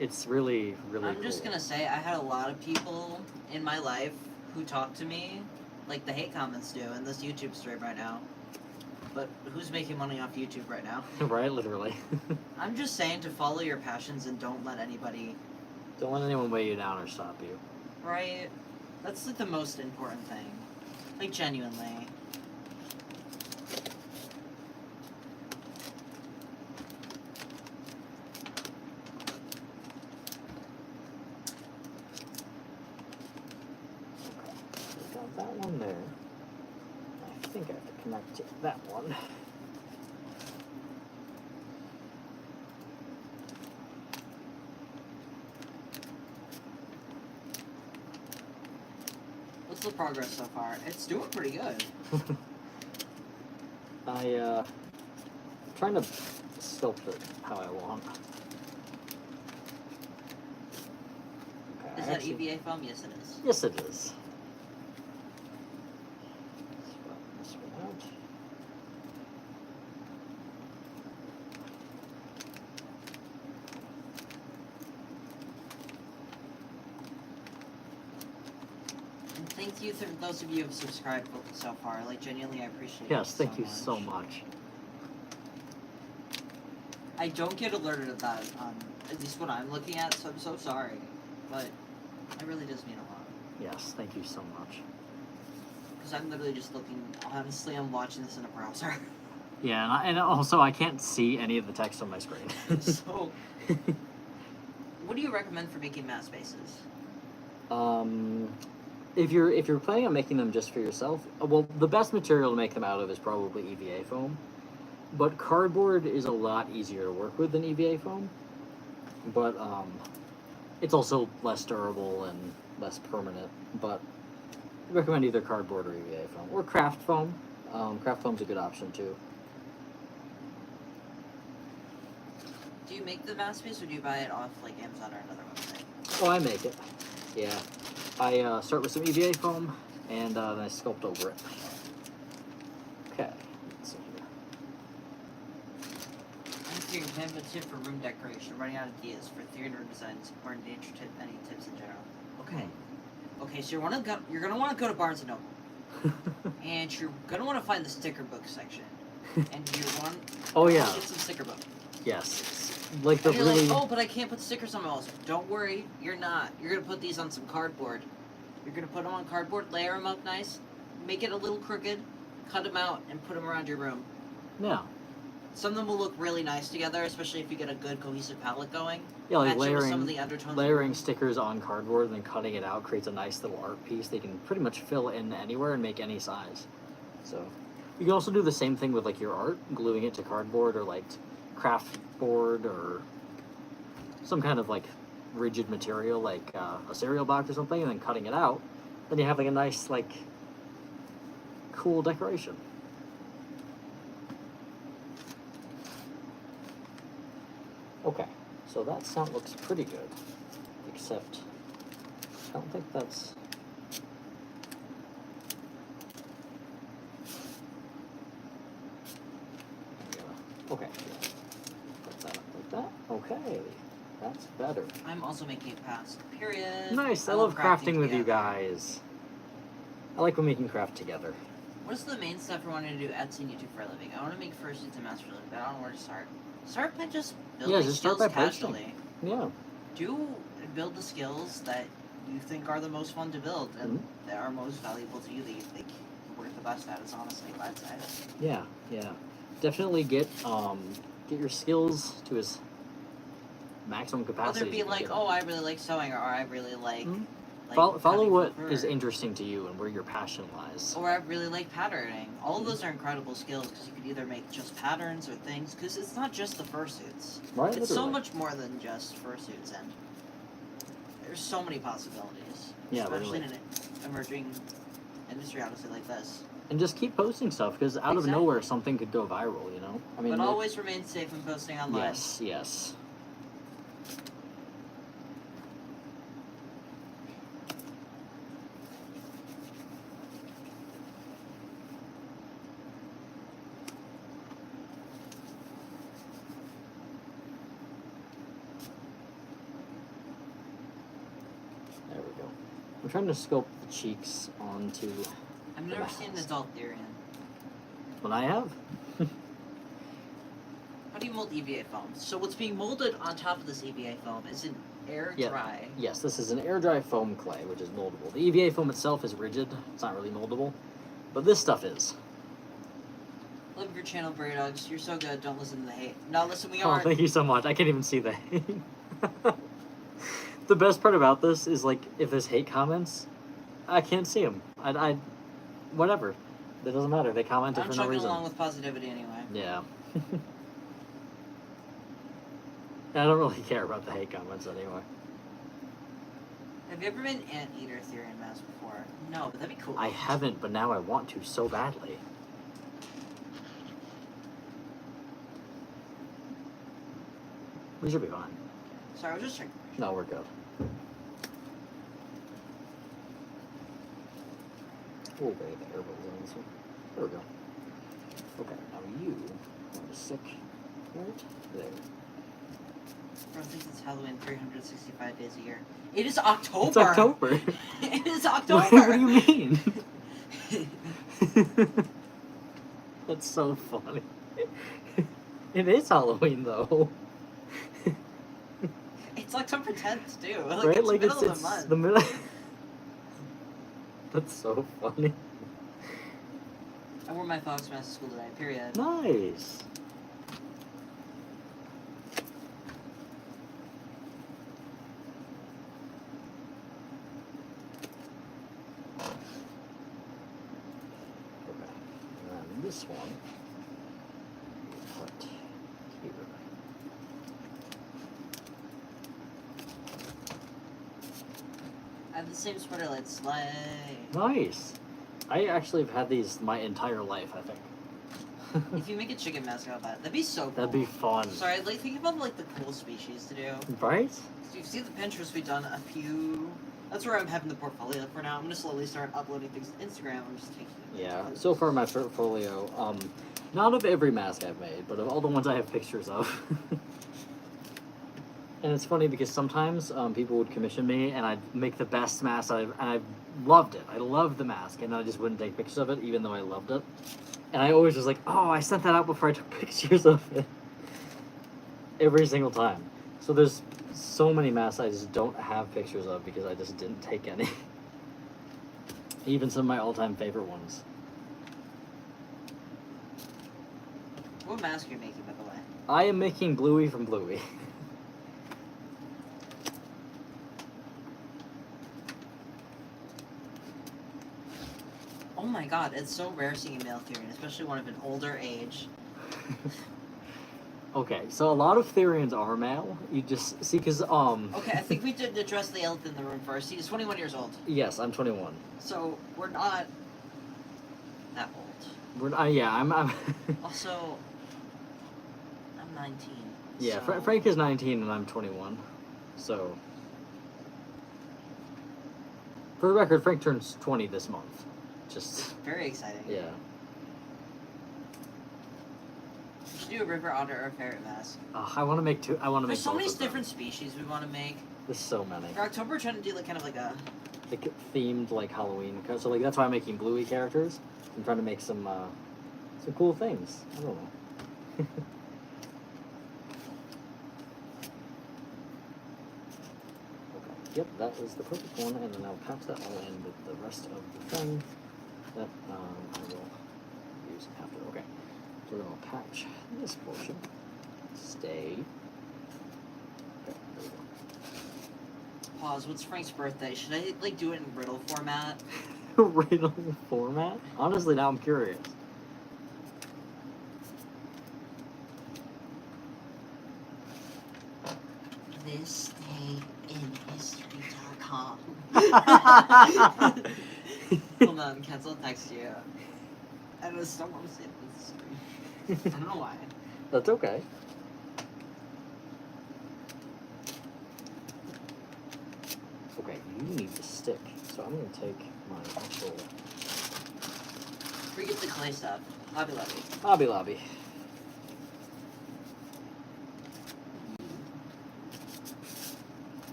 It's really I'm just cool. gonna say I had a lot of people in my life who talk to me like the hate comments do in this YouTube stream right now. But who's making money off YouTube right now? Right, literally. I'm just saying to follow your passions and don't let anybody. Don't let anyone weigh you down or stop you. Right? That's like the most important thing. Like genuinely. Okay, so we got that one there. I think I have to connect to that one. What's the progress so far? It's doing pretty good. I'm trying to sculpt it how I want. Okay, Is I that actually- EVA foam? Yes, it is. Yes, it is. Swap this one out. And thank you to those of you who have subscribed so far. Like, genuinely, I appreciate Yes, it thank you so much. I don't get alerted of that, at least what I'm looking at, so I'm so sorry. But it really does mean a lot. Yes, thank you so much. Because I'm literally just looking, honestly, I'm watching this in a browser. Yeah, and also I can't see any of the text on my screen. So, what do you recommend for making matte spaces? If you're planning on making them just for yourself, well, the best material to make them out of is probably EVA foam. But cardboard is a lot easier to work with than EVA foam. But it's also less durable and less permanent. But I recommend either cardboard or EVA foam or craft foam. Craft foam's a good option too. Do you make the mass piece or do you buy it off like Amazon or another website? Oh, I make it. Yeah. I start with some EVA foam and then I sculpt over it. Okay. Let's see here. I'm curious, if I have a tip for room decoration, running out of ideas for theory and room designs, or any tips in general. Okay. Okay, so you're gonna want to go to Barnes and Noble, and you're gonna want to find the sticker book section, and you want Oh yeah. get some sticker book. Yes. It's like the And you're really. like, oh, but I can't put stickers on my walls. Don't worry, you're not. You're gonna put these on some cardboard. You're gonna put them on cardboard, layer them up nice, make it a little crooked, cut them out, and put them around your room. Yeah. Some of them will look really nice together, especially if you get a good cohesive palette going. Yeah, like Match it with some layering of the undertones. layering stickers on cardboard and then cutting it out creates a nice little art piece they can pretty much fill in anywhere and make any size. So you can also do the same thing with like your art, gluing it to cardboard or like craft board or some kind of like rigid material like a cereal box or something, and then cutting it out. Then you have like a nice like cool decoration. Okay, so that sound looks pretty good, except I don't think that's. Okay, yeah. Put that up like that. Okay, that's better. I'm also making it past. Period. Nice, I love crafting with you together. guys. I like when we can craft together. What's the main stuff we're wanting to do Etsy and YouTube for a living? I want to make fursuits and masks for a living, but I don't know where to start. Start by just building just start skills by posting. casually. Yeah. Build the skills that you think are the most fun to build and that are most valuable to you that you think you're worth the best at is honestly what I'd say. Yeah, yeah. Definitely get your skills to as maximum capacity. Whether it be like, oh, I really like sewing, or I really like. like follow cutting what fur, is interesting to you and where your passion lies. Or I really like patterning. All of those are incredible skills because you could either make just patterns or things. Because it's not just the fursuits. Right. It's so literally. much more than just fursuits, and there's so many possibilities. Yeah, especially literally. in an emerging industry, honestly, like this. And just keep posting stuff because out of Exactly. nowhere something could go viral. You know. I mean. But always remain safe when posting online. Yes. Yes. There we go. I'm trying to sculpt the cheeks onto. I've never seen an adult Therian. What I have. How do you mold EVA foam? So what's being molded on top of this EVA foam is an air Yeah. dry. Yes, this is an air dry foam clay, which is moldable. The EVA foam itself is rigid; it's not really moldable, but this stuff is. Love your channel, Prairie Dogs. You're so good. Don't listen to the hate. No, listen, we Oh, are. thank you so much. I can't even see the hate. The best part about this is like if there's hate comments, I can't see them. I whatever. It doesn't matter. They commented I'm for no chugging reason. along with positivity anyway. Yeah. I don't really care about the hate comments anyway. Have you ever been Anteater Therian mask before? No, but that'd be cool. I haven't, but now I want to so badly. We should be fine. Sorry, I was just checking. No, we're good. Oh, baby, the air bubbles on this one. There we go. Okay, now you are sick right there. Bro thinks it's Halloween 365 days a year. It is October! It's October! It is What October! do you mean? That's so funny. It is Halloween, though. It's October 10th, too. Like, Right? it's Like, middle of it's the month. the middle. That's so funny. I wore my Fox mask to school today, period. Nice. Okay. And then this one. we put here. I have the same sweater like Slay. Nice. I actually have had these my entire life, I think. If you make a chicken mask out of that, that'd be so cool. That'd be fun. Sorry, like think about like the cool species to do. Right? So you've seen the Pinterest, we've done a few. That's where I'm having the portfolio for now. I'm gonna slowly start uploading things to Instagram. I'm just taking. Yeah. So far, my portfolio, not of every mask I've made, but of all the ones I have pictures of. And it's funny because sometimes people would commission me, and I'd make the best mask, and I loved it. I loved the mask, and I just wouldn't take pictures of it, even though I loved it. And I always was like, oh, I sent that out before I took pictures of it. Every single time. So there's so many masks I just don't have pictures of because I just didn't take any. Even some of my all-time favorite ones. What mask are you making, by the way? I am making Bluey from Bluey. Oh my god, it's so rare seeing a male Therian, especially one of an older age. Okay, so a lot of Therians are male. You just see, because Okay, I think we did address the elephant in the room first. He's 21 years old. Yes, I'm 21. So we're not that old. Yeah, I'm. Also, I'm 19. Yeah, so... Frank is 19 and I'm 21. So, for the record, Frank turns 20 this month. Just very exciting. yeah. We should do a river otter or a ferret mask. I want to make two. I want to make. There's so both many of them. different species we want to make. There's so many. For October, we're trying to do like kind of like a Like themed like Halloween. So like that's why I'm making Bluey characters. I'm trying to make some cool things. I don't know. Okay. Yep, that is the perfect one, and then I'll patch that all in with the rest of the thing that I will use after. Okay, so we're gonna patch this portion. Stay. Okay, there we go. pause. What's Frank's birthday? Should I like do it in riddle format? Riddle format? Honestly, now I'm curious. This day in history.com. Hold on, cancel text you. I just don't want to say this. I don't know why. That's okay. Okay, you need the stick, so I'm gonna take my actual Forget the clay stuff. Hobby Lobby. Hobby Lobby.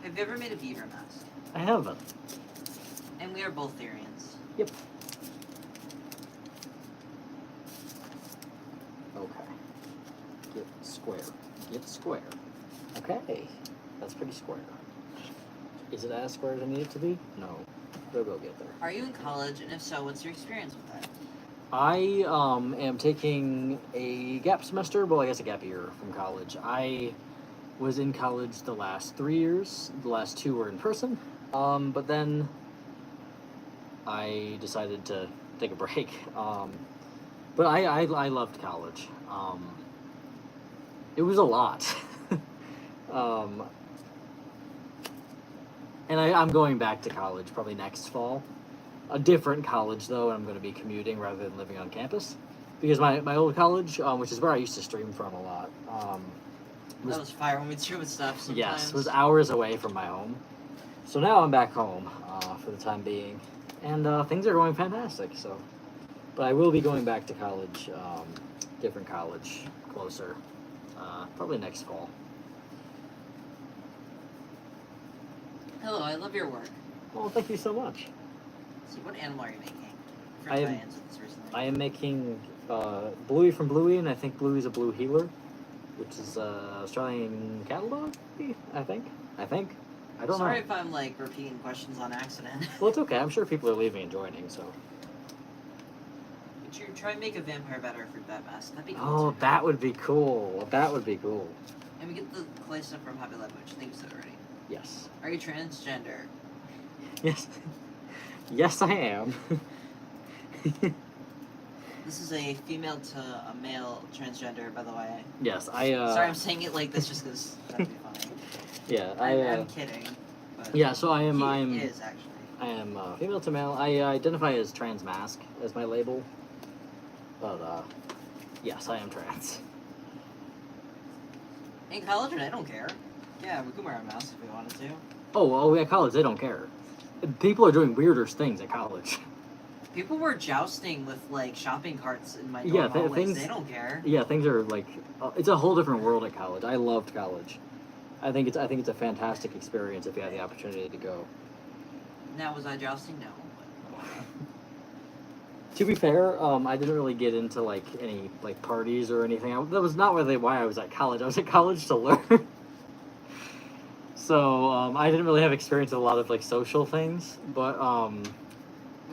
Have you ever made a beaver mask? I haven't. And we are both Therians. Yep. Okay. Get square. Get square. Okay. That's pretty square. Is it as square as I need it to be? No. But we'll get there. Are you in college? And if so, what's your experience with that? I am taking a gap semester, well, I guess a gap year from college. I was in college the last 3 years. The last 2 were in person. But then I decided to take a break. But I loved college. It was a lot. And I'm going back to college probably next fall. A different college, though, and I'm going to be commuting rather than living on campus. Because my old college, which is where I used to stream from a lot, That was fire when we stream with stuff sometimes. yes, was hours away from my home. So now I'm back home for the time being. And things are going fantastic, so. But I will be going back to college, different college, closer, probably next fall. Hello, I love your work. Well, thank you so much. See, what animal are you making? I am- answered this recently. I am making Bluey from Bluey, and I think Bluey's a blue healer, which is Australian cattle dog, I think. I don't Sorry know. if I'm like repeating questions on accident. Well, it's okay. I'm sure people are leaving and joining, so. Would you try and make a vampire batter fruit bat mask? That'd be cool. Oh, too. that would be cool. That would be cool. And we get the clay stuff from Hobby Lobby, which I think you said already. Yes. Are you transgender? Yes. Yes, I am. This is a female to a male transgender, by the way. Yes, Sorry, I'm saying it like this just because that'd be funny. Yeah, I'm kidding. But Yeah, so I am. he I'm. is actually. I am female to male. I identify as trans mask as my label. But, yes, I am trans. In college, I don't care. Yeah, we can wear a mask if we wanted to. Oh, at college, they don't care. People are doing weirder things at college. People were jousting with, like, shopping carts in my dorm Yeah, hallways. things- They don't care. Yeah, things are like it's a whole different world at college. I loved college. I think it's a fantastic experience if you have the opportunity to go. Now, was I jousting? No. To be fair, I didn't really get into like any like parties or anything. That was not really why I was at college. I was at college to learn. So I didn't really have experience with a lot of like social things, but We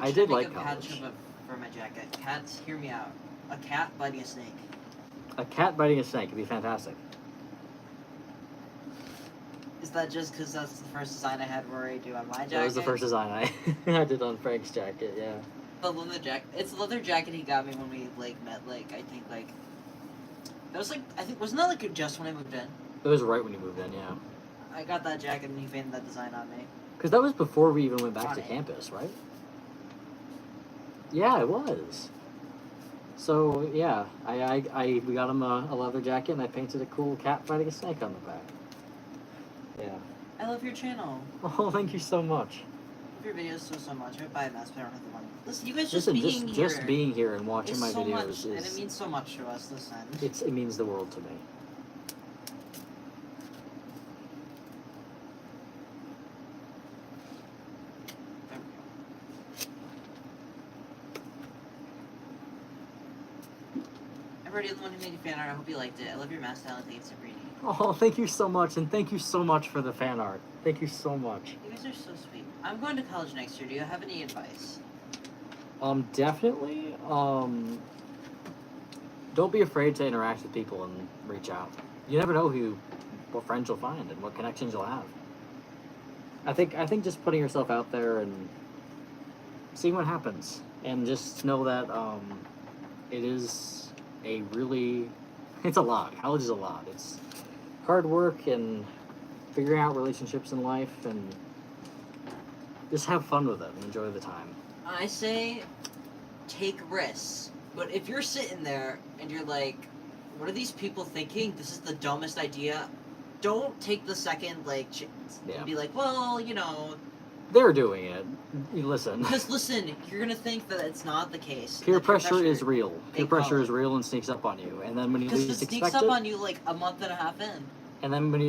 I should did make like a patch college. for my jacket. Cats, hear me out. A cat biting a snake. A cat biting a snake would be fantastic. Is that just because that's the first design I had where I do on my jacket? That was the first design I did on Frank's jacket. Yeah. The leather jacket. It's the leather jacket he got me when we like met. Like I think like that was like I think wasn't that like just when I moved in? It was right when you moved in, yeah. I got that jacket and he painted that design on me. Because that was before we even went back to Funny. campus, right? Yeah, it was. So yeah, we got him a leather jacket and I painted a cool cat fighting a snake on the back. Yeah. I love your channel. Oh, thank you so much. I love your videos so much. I would buy a mask, but I don't have the money. Listen, you guys Listen, being here. just being here and watching is my so videos much, and it is means so much to us. Listen. it means the world to me. There we go. I'm already the one who made you fan art. I hope you liked it. I love your mask style. I think it's super unique. Oh, thank you so much, and thank you so much for the fan art. Thank you so much. You guys are so sweet. I'm going to college next year. Do you have any advice? Definitely. Don't be afraid to interact with people and reach out. You never know what friends you'll find and what connections you'll have. I think just putting yourself out there and seeing what happens, and just know that it is it's a lot. College is a lot. It's hard work and figuring out relationships in life, and just have fun with it and enjoy the time. I say take risks. But if you're sitting there and you're like, what are these people thinking? This is the dumbest idea. Don't take the second, chance. Yeah. And be like, well, you know. They're doing it. You listen. Because listen, you're going to think that it's not the case. Peer that pressure is real. Peer in pressure college. is real and sneaks up on you. And then when you Because it least sneaks expect up it, on you like a month and a half in. and then when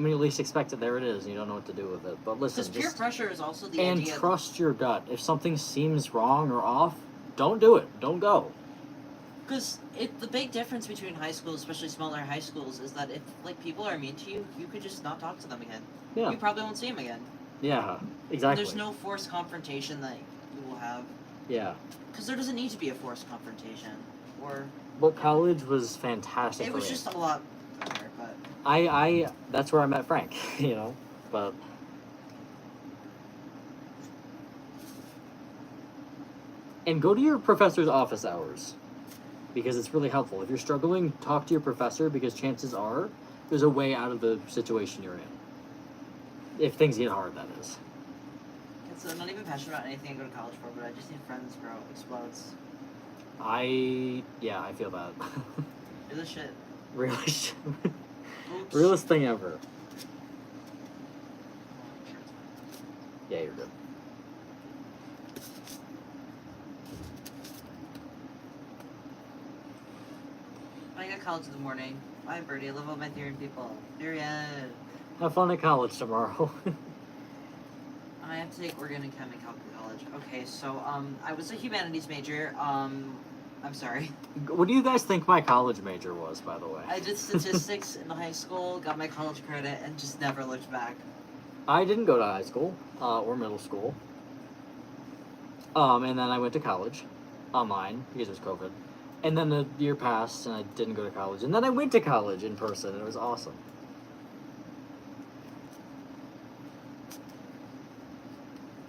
you least expect it, there it is, and you don't know what to do with it. But listen, Because peer just, pressure is also the and idea. trust your gut. If something seems wrong or off, don't do it. Don't go. Because the big difference between high schools, especially smaller high schools, is that if people are mean to you, you could just not talk to them again. Yeah. You probably won't see them again. Yeah. Exactly. There's no forced confrontation that you will have. Yeah. Because there doesn't need to be a forced confrontation. Or But college was fantastic. it for was me. just a lot better, but I that's where I met Frank. You know, but. And go to your professor's office hours, because it's really helpful. If you're struggling, talk to your professor, because chances are there's a way out of the situation you're in. If things get hard, that is. I'm not even passionate about anything I go to college for, but I just need friends, bro. Explodes. I feel that. Do this shit. Realest, Oops. realest thing ever. Yeah, you're good. I got college in the morning. Bye, Birdie. I love all my theory people. Period. Have fun at college tomorrow. I have to take organic chem in college. Okay, so I was a humanities major. I'm sorry. What do you guys think my college major was, by the way? I did statistics in high school, got my college credit, and just never looked back. I didn't go to high school or middle school. And then I went to college online because it was COVID. And then the year passed and I didn't go to college. And then I went to college in person and it was awesome.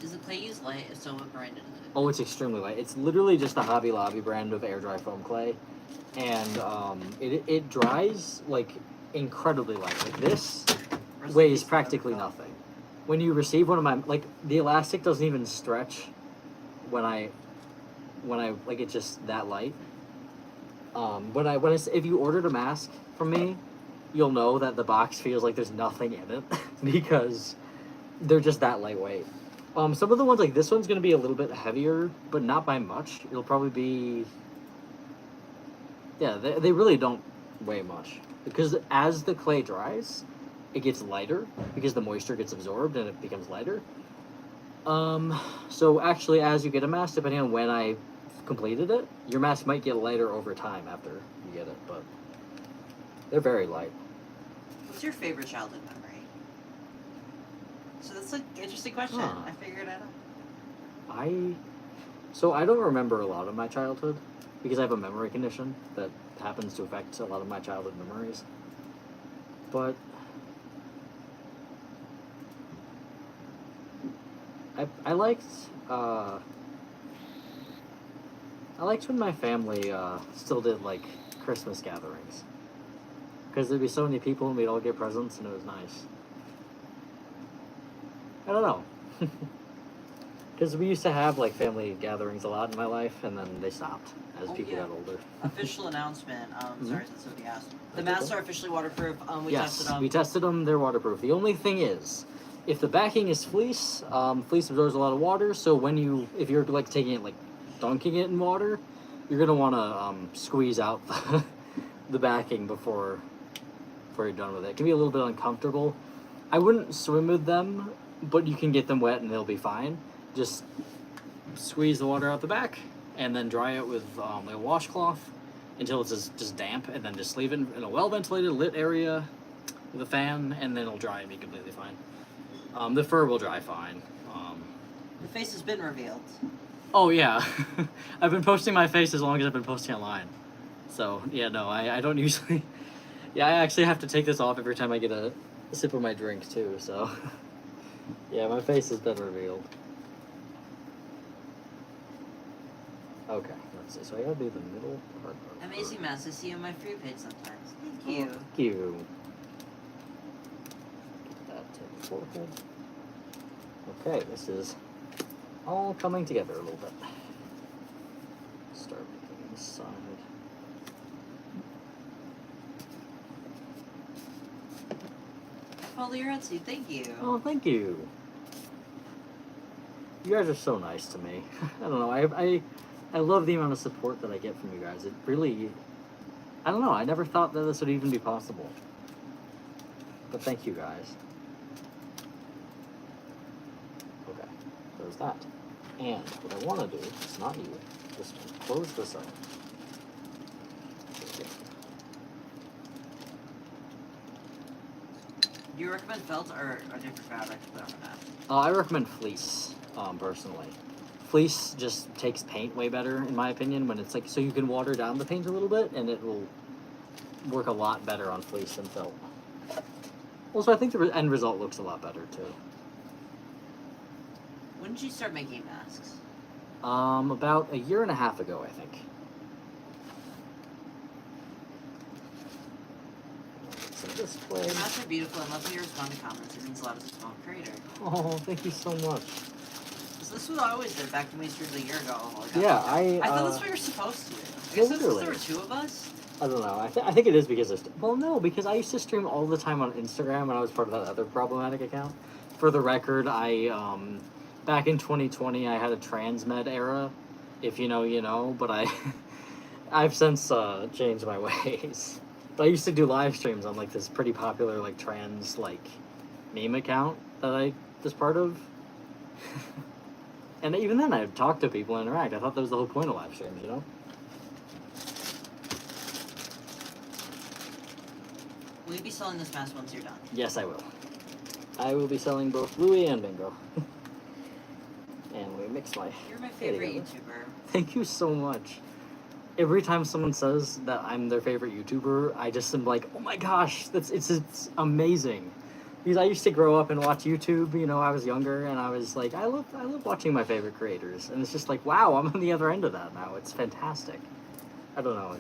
Does the clay use light? If so, what brand is it? Oh, it's extremely light. It's literally just a Hobby Lobby brand of air dry foam clay. And it dries like incredibly light. Like this weighs practically nothing. when you receive one of my, like, the elastic doesn't even stretch when I like, it's just that light. If you ordered a mask from me, you'll know that the box feels like there's nothing in it because they're just that lightweight. Some of the ones, like this one's gonna be a little bit heavier, but not by much. It'll probably be, yeah, they really don't weigh much because as the clay dries, it gets lighter because the moisture gets absorbed and it becomes lighter. So actually, as you get a mask, depending on when I completed it, your mask might get lighter over time after you get it, but they're very light. What's your favorite childhood memory? So that's an interesting question. Huh. I figured it out. I don't remember a lot of my childhood because I have a memory condition that happens to affect a lot of my childhood memories. But I liked when my family still did like Christmas gatherings because there'd be so many people and we'd all get presents and it was nice. I don't know. Because we used to have like family gatherings a lot in my life, and then they stopped as people got older. Official announcement. Sorry, since somebody asked. The That's masks okay. are officially waterproof. We Yes, tested them. we tested them. They're waterproof. The only thing is, if the backing is fleece, fleece absorbs a lot of water. So if you're like taking it, like dunking it in water, you're gonna want to squeeze out the backing before you're done with it. It can be a little bit uncomfortable. I wouldn't swim with them, but you can get them wet and they'll be fine. Just squeeze the water out the back and then dry it with like a washcloth until it's just damp, and then just leave it in a well-ventilated, lit area with a fan, and then it'll dry and be completely fine. The fur will dry fine. The face has been revealed. Oh yeah, I've been posting my face as long as I've been posting online. So yeah, no, I don't usually. Yeah, I actually have to take this off every time I get a sip of my drink too. So yeah, my face has been revealed. Okay, let's see. So I gotta do the middle part. Amazing Mass. I see you on my free page sometimes. Thank you. Thank you. Get that to the forehead. Okay, this is all coming together a little bit. Start making this side. Follow your Etsy. Thank you. Oh, thank you. You guys are so nice to me. I don't know. I love the amount of support that I get from you guys. It really, I don't know. I never thought that this would even be possible. But thank you guys. Okay, there's that. And what I want to do, it's not you, just close this up. Do you recommend felt or a different fabric to put on that? I recommend fleece, personally. Fleece just takes paint way better, in my opinion, when it's like, so you can water down the paint a little bit, and it will work a lot better on fleece than felt. Also, I think the end result looks a lot better, too. When did you start making masks? About a year and a half ago, I think. So this way. Your masks are beautiful. I love how you respond to comments. It means a lot as a small creator. Oh, thank you so much. So this was what I always did back when we streamed a year ago. Yeah, I thought that's what you were supposed to do. I guess since there were two of us. I don't know. I think it is because well, no, because I used to stream all the time on Instagram when I was part of that other problematic account. For the record, back in 2020, I had a transmed era. If you know, you know. But I've since changed my ways. But I used to do live streams on like this pretty popular like trans like meme account that I was part of. And even then, I'd talk to people and interact. I thought that was the whole point of live streams, you know? Will you be selling this mask once you're done? Yes, I will. I will be selling both Louie and Bingo. And we mix my... You're my favorite YouTuber. Thank you so much. Every time someone says that I'm their favorite YouTuber, I just am like, oh my gosh, it's amazing. Because I used to grow up and watch YouTube, you know, I was younger, and I was like, I love watching my favorite creators. And it's just like, wow, I'm on the other end of that now. It's fantastic. I don't know,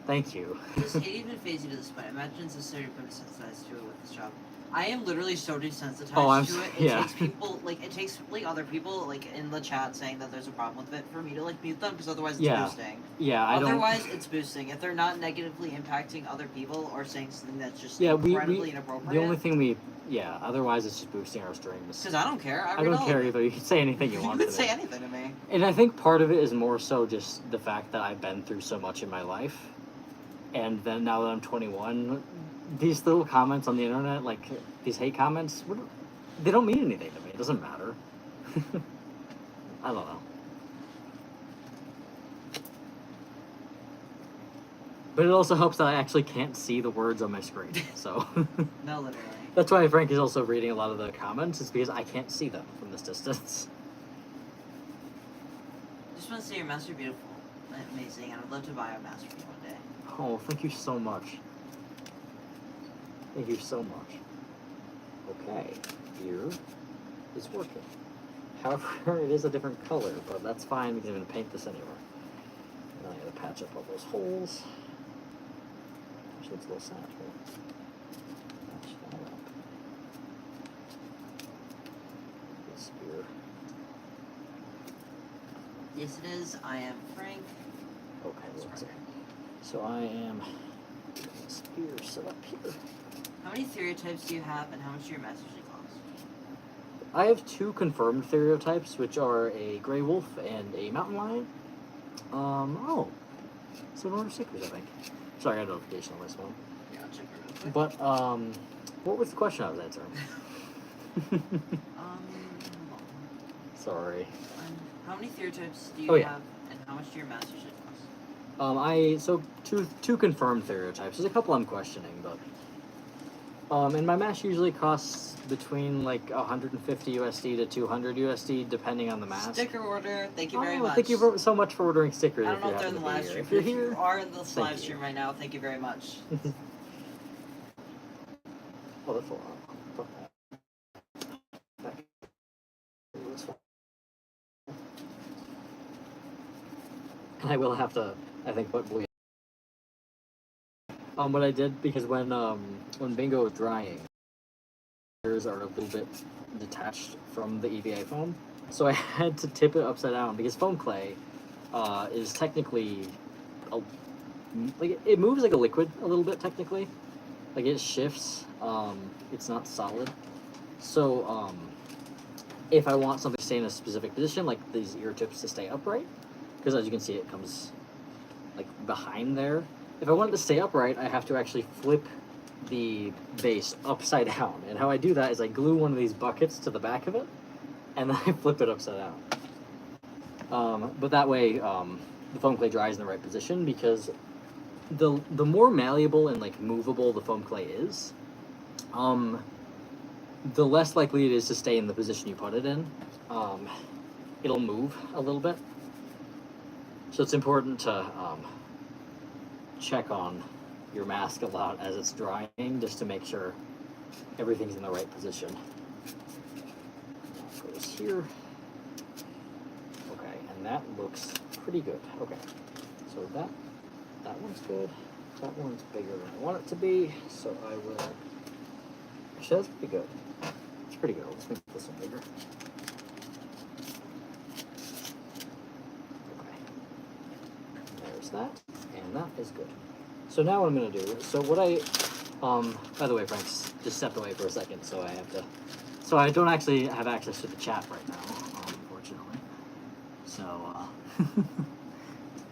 Thank you. Does hate even phase you to this point? Imagine it's so desensitized to it with this job. I am literally so desensitized to it. It yeah. takes people it takes other people in the chat saying that there's a problem with it for me to mute them because otherwise it's boosting. Yeah, Otherwise it's boosting. If they're not negatively impacting other people or saying something that's just incredibly inappropriate. The only thing otherwise it's just boosting our streams. Because I don't care. I don't care either. You can say anything you want. You can say anything to me. And I think part of it is more so just the fact that I've been through so much in my life. And then now that I'm 21, these little comments on the internet, like these hate comments, they don't mean anything to me. It doesn't matter. I don't know. But it also helps that I actually can't see the words on my screen. So No, literally. That's why Frank is also reading a lot of the comments. It's because I can't see them from this distance. Just want to say your master beautiful, amazing, and I'd love to buy a master for you one day. Oh, thank you so much. Thank you so much. Okay, here is working. However, it is a different color, but that's fine because I'm going to paint this anyway. And I got to patch up all those holes. Actually, it's a little saturated. Patch that up. This here. Yes, it is. I am Frank. Okay, let's see. So I am spear set up here. How many stereotypes do you have, and how much do your masters usually cost? I have 2 confirmed stereotypes, which are a gray wolf and a mountain lion. So no more stickers, I think. Sorry, I got a notification on this one. Yeah, I'll check it real quick. But, what was the question I was answering? Sorry. How many stereotypes do you have, and how much do your masters usually cost? So two confirmed stereotypes. There's a couple I'm questioning, but and my mask usually costs between like 150 USD to 200 USD depending on the mask. Sticker order. Thank you very much. Thank you so much for ordering stickers. I don't know if they're in the live stream. If you're If here, you are in this live stream right now, thank you very much. Oh, that's a lot. And I will have to, I think, put blue. What I did, because when Bingo was drying, ears are a little bit detached from the EVA foam, so I had to tip it upside down because foam clay is technically it moves like a liquid a little bit technically, like it shifts. It's not solid, so if I want something to stay in a specific position, like these ear tips to stay upright, because as you can see it comes like behind there. If I want it to stay upright, I have to actually flip the base upside down. And how I do that is I glue one of these buckets to the back of it, and then I flip it upside down. But that way, the foam clay dries in the right position, because the more malleable and like movable the foam clay is, the less likely it is to stay in the position you put it in. It'll move a little bit. So it's important to check on your mask a lot as it's drying, just to make sure everything's in the right position. That goes here. Okay, and that looks pretty good. Okay, so that one's good. That one's bigger than I want it to be, so I will. Actually, that's pretty good. It's pretty good. Let's make this one bigger. That, and that is good. So now what I'm going to do, so what I, by the way, Frank's just stepped away for a second, so I don't actually have access to the chat right now, unfortunately. So,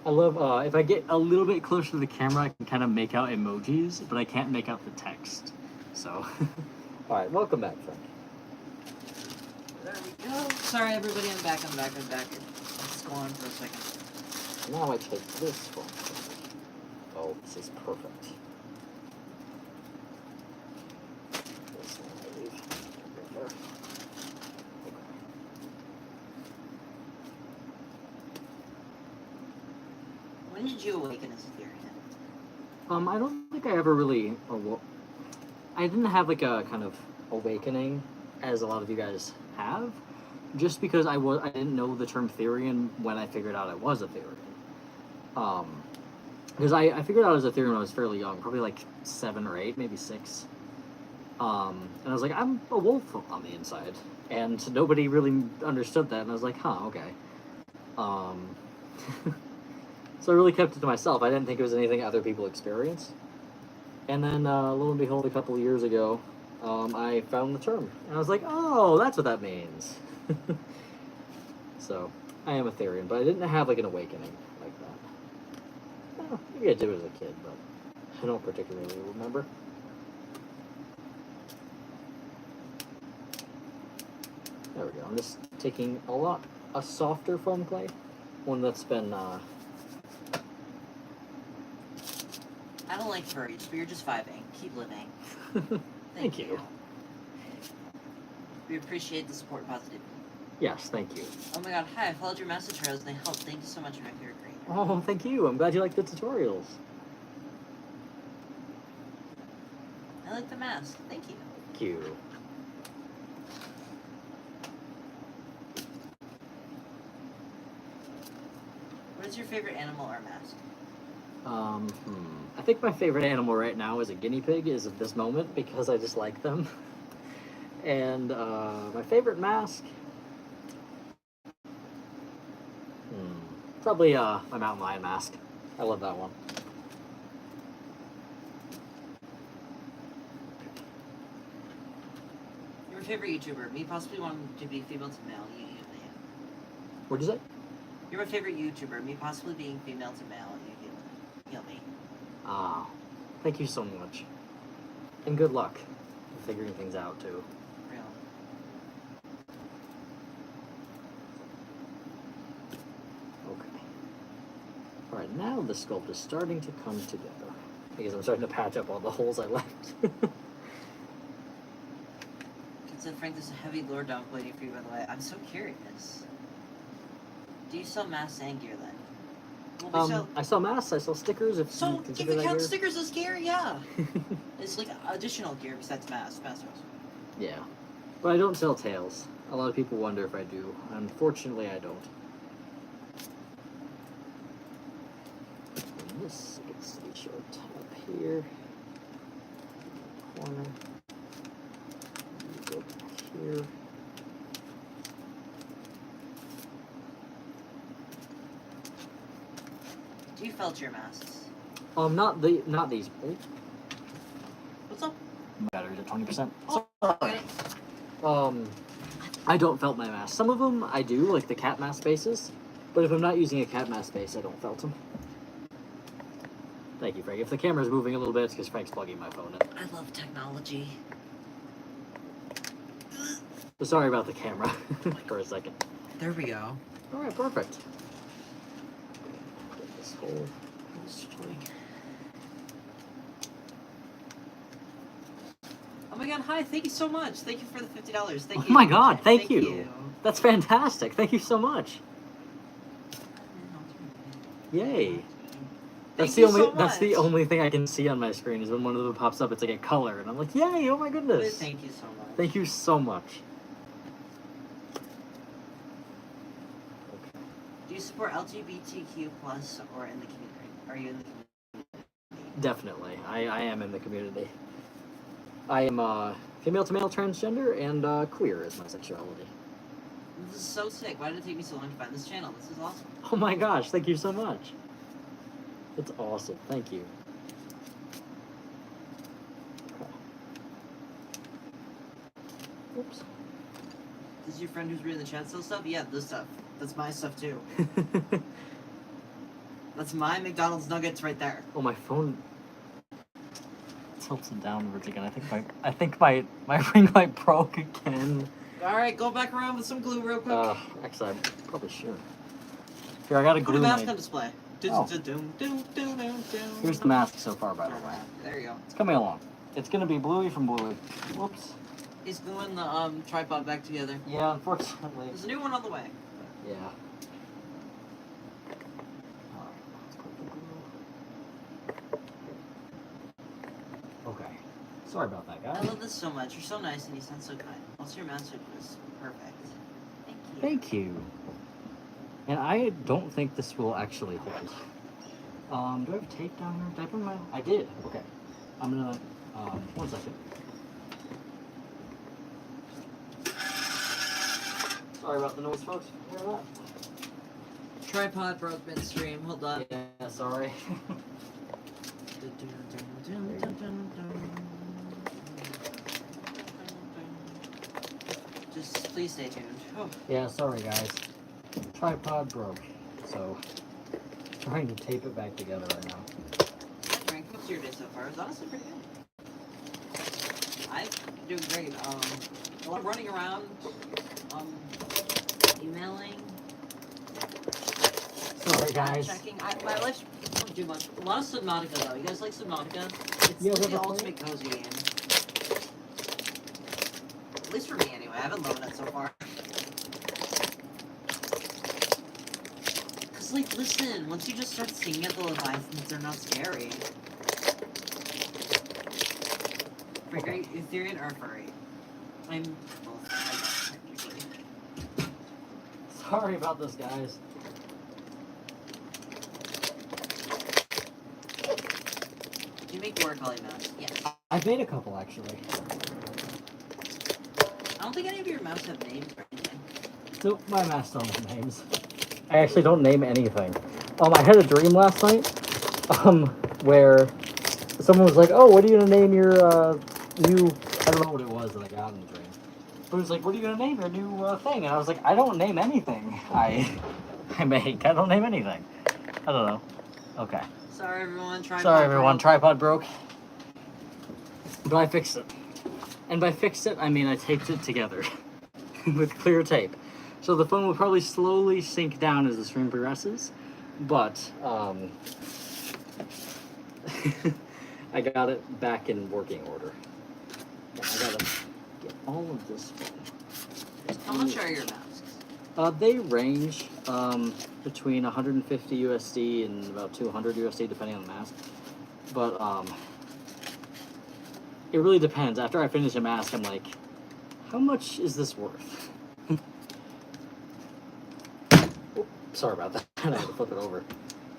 I love, if I get a little bit closer to the camera, I can kind of make out emojis, but I can't make out the text. So, alright, welcome back, Frank. There we go. Sorry, everybody, I'm back. Let's go on for a second. Now I take this one. Oh, this is perfect. This one I leave right there. Okay. When did you awaken as a theory? I don't think I ever really I didn't have like a kind of awakening as a lot of you guys have, just because I didn't know the term Therian when I figured out I was a Therian. because I figured out it was Ethereum when I was fairly young, probably like 7 or 8, maybe 6. And I was like, I'm a wolf on the inside, and nobody really understood that, and I was like, huh, okay. So I really kept it to myself. I didn't think it was anything other people experience. And then, lo and behold, a couple of years ago, I found the term, and I was like, oh, that's what that means. So, I am Ethereum, but I didn't have like an awakening like that. Well, maybe I did as a kid, but I don't particularly remember. There we go. I'm just taking a softer foam clay, one that's been, I don't like furries, but you're just vibing. Keep living. Thank you. We appreciate the support and positivity. Yes, thank you. Oh my god, hi, I followed your message trails and they helped. Thank you so much, you're my favorite creator. Oh, thank you. I'm glad you like the tutorials. I like the mask. Thank you. Thank you. What is your favorite animal or mask? I think my favorite animal right now is a guinea pig is at this moment because I just like them. And my favorite mask, probably my mountain lion mask. I love that one. Your favorite YouTuber? Me possibly wanting to be female to male. You heal me. What'd you say? You're my favorite YouTuber. Me possibly being female to male. You heal me. Ah, thank you so much. And good luck figuring things out too. Real. Okay. Alright, now the sculpt is starting to come together. Because I'm starting to patch up all the holes I left. Said Frank, there's a heavy lore dump waiting for you, by the way. I'm so curious. Do you sell masks and gear then? Well, I sell masks, I sell stickers, if so you you consider can that count gear. stickers as gear, yeah. It's like additional gear besides masks. Yeah. But I don't sell tails. A lot of people wonder if I do. Unfortunately, I don't. And this gets to be short up here. Corner. Go back here. Do you felt your masks? Not these. Oh, What's up? battery's at 20%. Oh, Sorry. I don't felt my mask. Some of them I do, like the cat mask bases. But if I'm not using a cat mask base, I don't felt them. Thank you, Frank. If the camera's moving a little bit, it's because Frank's plugging my phone in. I love technology. So sorry about the camera for a second. There we go. Alright, perfect. Get this hole. This way. Oh my god, hi, thank you so much. Thank you for the $50. Thank you. Oh my god, thank you. That's fantastic. Thank you so much. Yay. That's the only thing I can see on my screen is when one of them pops up, it's like a color, and I'm like, yay, oh my goodness. Thank you so much. Thank you so much. Okay. Do you support LGBTQ plus or in the community? Are you in the community? Definitely. I am in the community. I am female to male transgender and queer is my sexuality. This is so sick. Why did it take me so long to find this channel? This is awesome. Oh my gosh, thank you so much. That's awesome. Thank you. Okay. Oops. This is your friend who's reading the chat still stuff? Yeah, this stuff. That's my stuff too. That's my McDonald's nuggets right there. Oh, my phone tilted downwards again. I think my ring light broke again. Alright, go back around with some glue real quick. Actually, I probably should. Here, I got a Put glue a mask my... on display. Oh. Here's the mask so far, by the way. There you go. It's coming along. It's gonna be Bluey from Bluey. Whoops. He's gluing the tripod back together. Yeah, unfortunately. There's a new one on the way. Yeah. Okay. Sorry about that, I guys. love this so much. You're so nice and you sound so kind. Also, your message was perfect. Thank you. Thank you. And I don't think this will actually hold. Do I have tape down here? Did I bring my... I did. Okay. I'm gonna... 1 second. Sorry about the noise, folks. Hear that? Tripod broke midstream. Hold on. Yeah, sorry. Just please stay tuned. Oh. Yeah, sorry guys. Tripod broke, so trying to tape it back together right now. Frank, what's your day so far? It's honestly pretty good. I'm doing great. A lot of running around, emailing. Sorry guys. Checking. My life's not too much. A lot of Subnautica though. You guys like Subnautica? It's Yeah, like the never played ultimate cozy game. At least for me anyway. I haven't loved it so far. Cause like, listen, once you just start seeing it, the Leviathans, they're not scary. Frank, are you Ethereum or furry? I'm both, I guess, technically. Sorry about this, guys. Do you make Warcalli mouse? Yes. I've made a couple actually. I don't think any of your mouse have names or anything. Nope, my masks don't have names. I actually don't name anything. I had a dream last night, where someone was like, "Oh, what are you gonna name your new?" I don't know what it was that I got in the dream. But it was like, "What are you gonna name your new thing?" And I was like, "I don't name anything. I make. I don't name anything. I don't know." Okay. Sorry everyone, Sorry everyone, tripod broke. But I fixed it. And by fixed it, I mean I taped it together with clear tape. So the phone will probably slowly sink down as the stream progresses, but I got it back in working order. Yeah, I gotta get all of this phone. How much are your masks? They range between 150 USD and about 200 USD depending on the mask. But it really depends. After I finish a mask, I'm like, how much is this worth? Oh, sorry about that. I had to flip it over.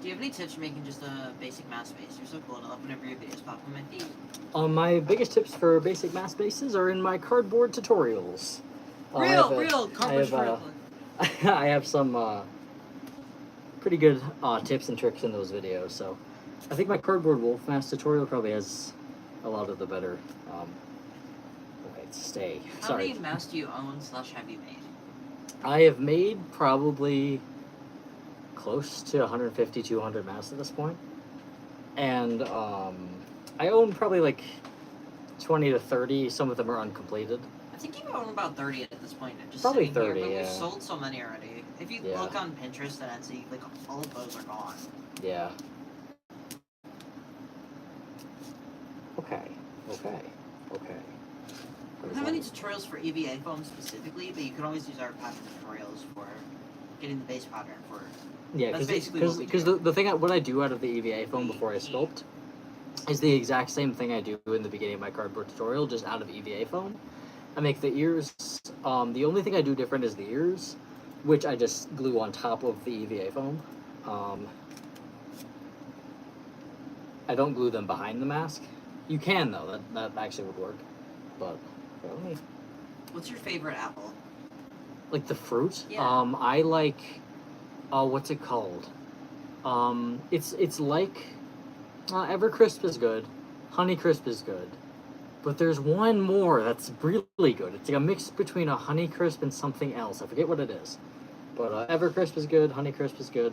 Do you have any tips for making just a basic mask base? You're so cool. I love whenever your videos pop on my feed. My biggest tips for basic mask bases are in my cardboard tutorials. Real cardboard tutorial. I have some pretty good tips and tricks in those videos, so I think my cardboard wolf mask tutorial probably has a lot of the better. Okay, stay. How many masks do you own / have you made? I have made probably close to 150, 200 masks at this point, and I own probably like 20 to 30. Some of them are uncompleted. I think you own about 30 at this point. Just Probably sitting 30, here, but yeah. we've sold so many already. If you Yeah. look on Pinterest and Etsy, like all of those are gone. Yeah. Okay. I don't have any tutorials for EVA foam specifically, but you can always use our pattern tutorials for getting the base pattern for. Yeah, That's basically what we because do. the thing what I do out of the EVA foam before I sculpt is the exact same thing I do in the beginning of my cardboard tutorial, just out of EVA foam. I make the ears. The only thing I do different is the ears, which I just glue on top of the EVA foam. I don't glue them behind the mask. You can though. That actually would work. But let me. What's your favorite apple? Like the fruit? Yeah. I like what's it called? It's like Evercrisp is good, Honeycrisp is good, but there's one more that's really good. It's like a mix between a Honeycrisp and something else. I forget what it is, but Evercrisp is good, Honeycrisp is good.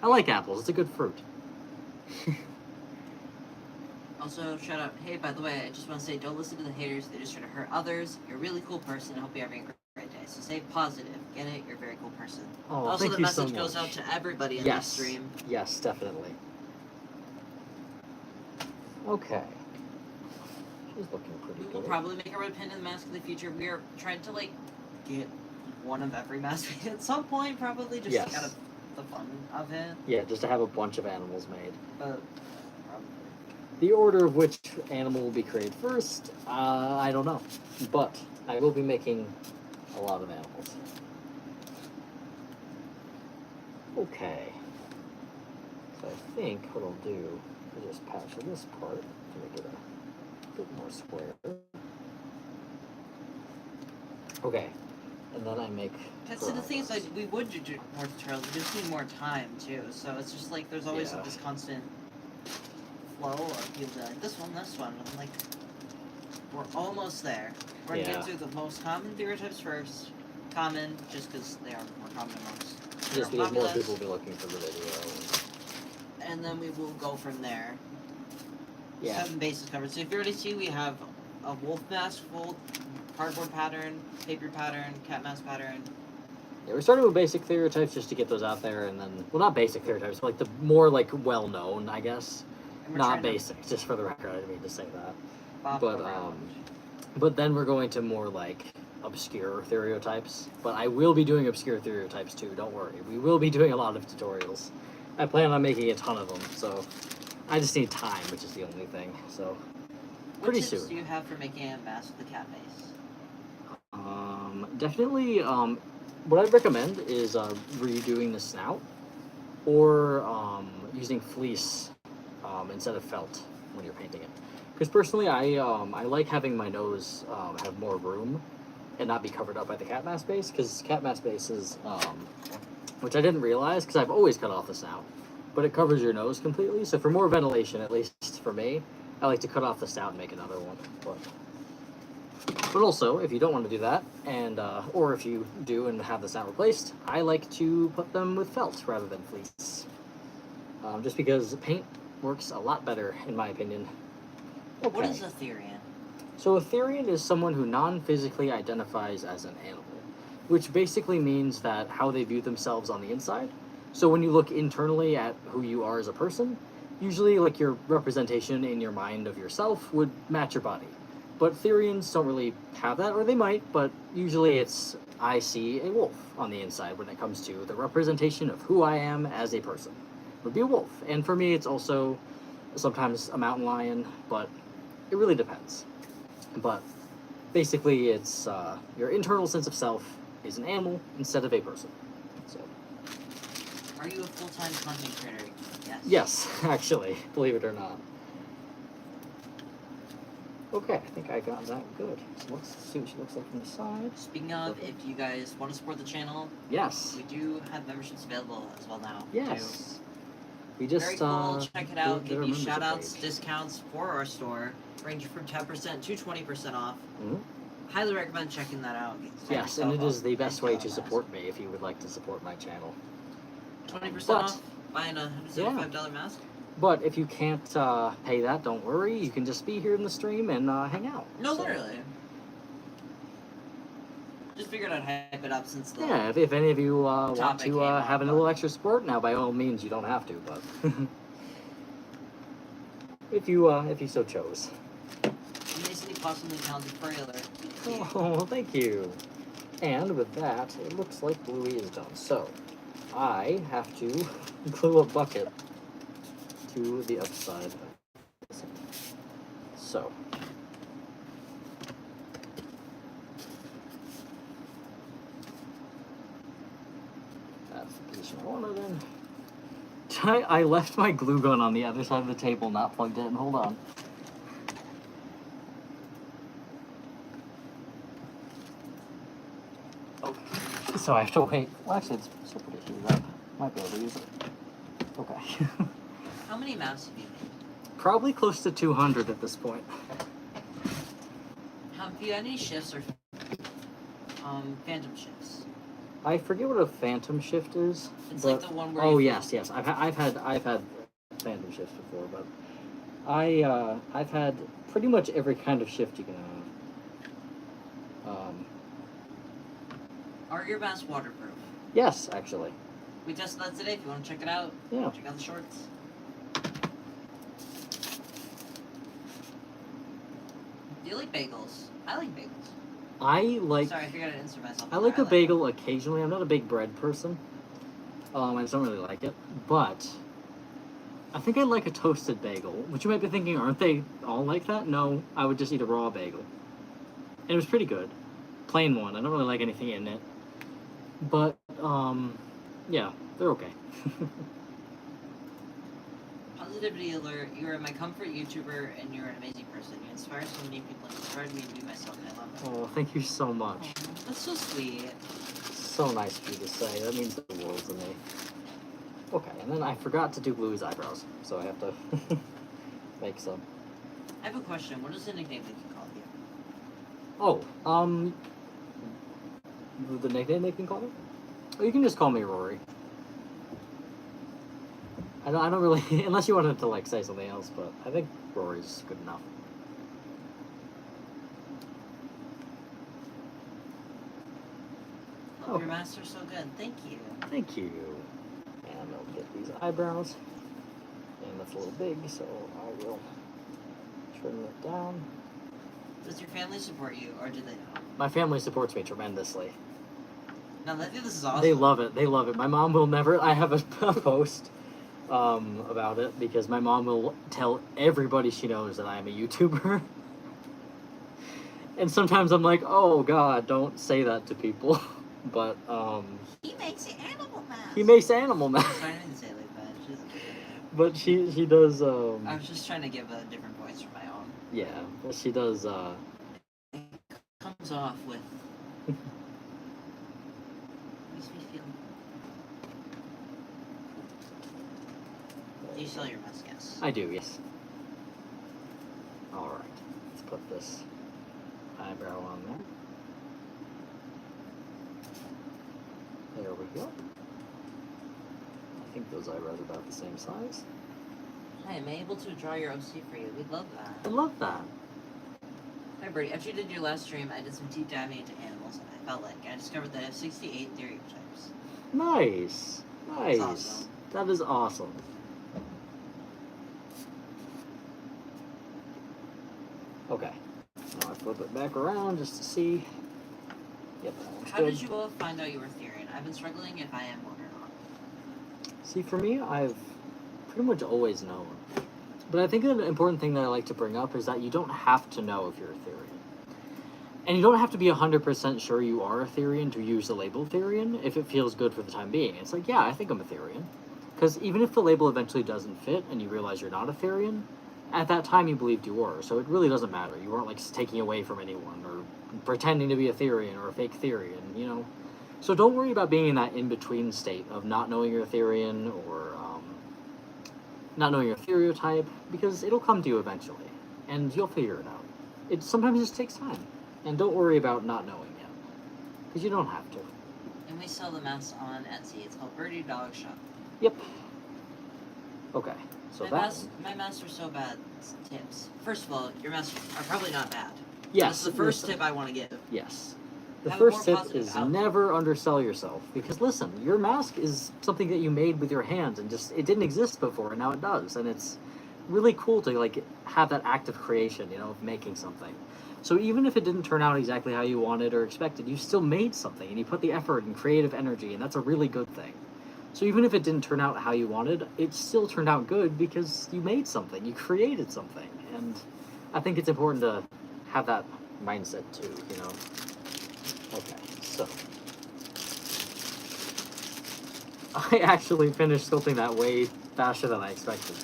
I like apples. It's a good fruit. Also, shout out, hey, by the way, I just want to say, don't listen to the haters. They're just trying to hurt others. You're a really cool person. I hope you're having a great day. So stay positive. Get it? You're a very cool person. Oh, Also, thank the you so message goes much. out to everybody in Yes. this stream. Yes, definitely. Okay. She's looking pretty We good. will probably make a red pin in the mask in the future. We are trying to, like, get one of every mask at some point, probably, just Yes. out of the fun of it. Yeah, just to have a bunch of animals made. But The order of which animal will be created first, I don't know. But I will be making a lot of animals. Okay. So I think what I'll do is just patch this part to make it a bit more square. Okay, and then I make. So the thing is, like, we would do more tutorials, we just need more time too. So it's just like there's always Yeah. this constant flow of people be like this one, and I'm like, we're almost there. We're gonna Yeah. get through the most common stereotypes first. Common, just because they are more common amongst. Just general because more populace. people will be looking for the video. And then we will go from there. Yeah. 7 bases covered. So if you already see, we have a wolf mask, full cardboard pattern, paper pattern, cat mask pattern. Yeah, we started with basic stereotypes just to get those out there, and then, well, not basic stereotypes, but like the more like well-known, I guess. And we're Not trying to basic, just for the record. I didn't mean to say that. bop but, around. But then we're going to more like obscure stereotypes. But I will be doing obscure stereotypes too. Don't worry. We will be doing a lot of tutorials. I plan on making a ton of them, so I just need time, which is the only thing. So pretty What tips soon. do you have for making a mask with the cat face? Definitely. What I'd recommend is redoing the snout, or using fleece instead of felt when you're painting it. Because personally, I like having my nose have more room and not be covered up by the cat mask base. Because cat mask base is, which I didn't realize because I've always cut off the snout, but it covers your nose completely. So for more ventilation, at least for me, I like to cut off the snout and make another one. But also, if you don't want to do that, and or if you do and have the snout replaced, I like to put them with felt rather than fleece. Just because paint works a lot better, in my opinion. Okay. What is a Therian? So a Therian is someone who non-physically identifies as an animal, which basically means that how they view themselves on the inside. So when you look internally at who you are as a person, usually like your representation in your mind of yourself would match your body. But Therians don't really have that, or they might, but usually it's I see a wolf on the inside when it comes to the representation of who I am as a person. It would be a wolf. And for me, it's also sometimes a mountain lion, but it really depends. But basically, it's your internal sense of self is an animal instead of a person. So. Are you a full-time content creator? Yes. Yes, actually, believe it or not. Okay, I think I got that good. So let's see what she looks like from the side. Speaking of, if you guys want to support the channel, Yes. we do have memberships available as well now. Yes. Too. We just Very cool. Check it out. did Give our you membership shout-outs, page. discounts for our store, ranging from 10% to 20% off. Mhm. Highly recommend checking that out. Yes, and it is the best way to support me if you would like to support my channel. 20% But- off buying a $175 mask. But if you can't pay that, don't worry. You can just be here in the stream and hang out. No, So, literally. Just figured I'd hype it up since the Yeah, if any of you want topic to came up, have a but- little extra support, now by all means you don't have to, but if you so chose. amazingly possibly talented furrier. Oh, thank you. And with that, it looks like Bluey is done. So I have to glue a bucket to the upside. So. That's the position I wanted in. I left my glue gun on the other side of the table, not plugged in. Hold on. Okay. So I have to wait. Well, actually, it's still pretty heated up. Might be able to use it. Okay. How many masks have you made? Probably close to 200 at this point. Have you had any shifts or phantom shifts? I forget what a phantom shift is. It's but- like the one where Oh you yes, yes. I've had phantom shifts before, but I've had pretty much every kind of shift you can have. Are your masks waterproof? Yes, actually. We tested that today. If you want to check it out, Yeah. check out the shorts. Do you like bagels? I like bagels. I like Sorry, I figured I'd insert myself. I like a bagel occasionally. I'm not a big bread person. I just don't really like it. But I think I like a toasted bagel. Which you might be thinking, aren't they all like that? No, I would just eat a raw bagel. And it was pretty good. Plain one. I don't really like anything in it. But, yeah, they're okay. Positivity alert. You are my comfort YouTuber, and you're an amazing person. You inspire so many people, and inspired me to be myself, and I love it. Oh, thank you so much. Aw, that's so sweet. So nice of you to say. That means the world to me. Okay, and then I forgot to do Bluey's eyebrows, so I have to make some. I have a question. What is the nickname they can call you? Oh, the nickname they can call me? Oh, you can just call me Rory. I don't really, unless you wanted to like say something else, but I think Rory's good enough. Oh, your master's so good. Thank you. Thank you. And I'll get these eyebrows. And that's a little big, so I will trim it down. Does your family support you, or do they not? My family supports me tremendously. No, I think this is awesome. They love it. They love it. My mom will never. I have a post about it because my mom will tell everybody she knows that I am a YouTuber. And sometimes I'm like, oh God, don't say that to people. But He makes the animal mask. he makes animal I'm masks. trying to say it like that. But she does. I was just trying to give a different voice from my own. Yeah, but she does. It comes off with. Makes me feel. Do you sell your mask? Yes. I do, yes. All right, let's put this eyebrow on there. There we go. I think those eyebrows are about the same size. Hi, am I able to draw your OC for you? We'd love that. I love that. Hi, Birdie. After you did your last stream, I did some deep diving into animals, and I felt like I discovered that I have 68 stereotypes. Nice. Nice. That's awesome. That is awesome. Okay. Now I flip it back around just to see. Yep, that one's How good. did you both find out you were Therian? I've been struggling if I am one or not. See, for me, I've pretty much always known. But I think an important thing that I like to bring up is that you don't have to know if you're a Therian. And you don't have to be 100% sure you are a Therian to use the label Therian if it feels good for the time being. It's like, yeah, I think I'm a Therian. Because even if the label eventually doesn't fit and you realize you're not a Therian, at that time you believed you were. So it really doesn't matter. You weren't like taking away from anyone or pretending to be a Therian or a fake Therian, you know? So don't worry about being in that in-between state of not knowing you're a Therian or not knowing your stereotype, because it'll come to you eventually, and you'll figure it out. It sometimes just takes time, and don't worry about not knowing yet, because you don't have to. And we sell the masks on Etsy. It's called Birdie Dog Shop. Yep. Okay, so My masks are so bad. Tips. First of all, your masks are probably not bad. yes, That's the first listen. tip I want to give. Yes. The Have a more first tip positive is outlook. never undersell yourself, because listen, your mask is something that you made with your hands, and just it didn't exist before, and now it does, and it's really cool to like have that act of creation, you know, of making something. So even if it didn't turn out exactly how you wanted or expected, you still made something, and you put the effort and creative energy, and that's a really good thing. So even if it didn't turn out how you wanted, it still turned out good because you made something, you created something, and I think it's important to have that mindset too, you know. Okay, so I actually finished sculpting that way faster than I expected.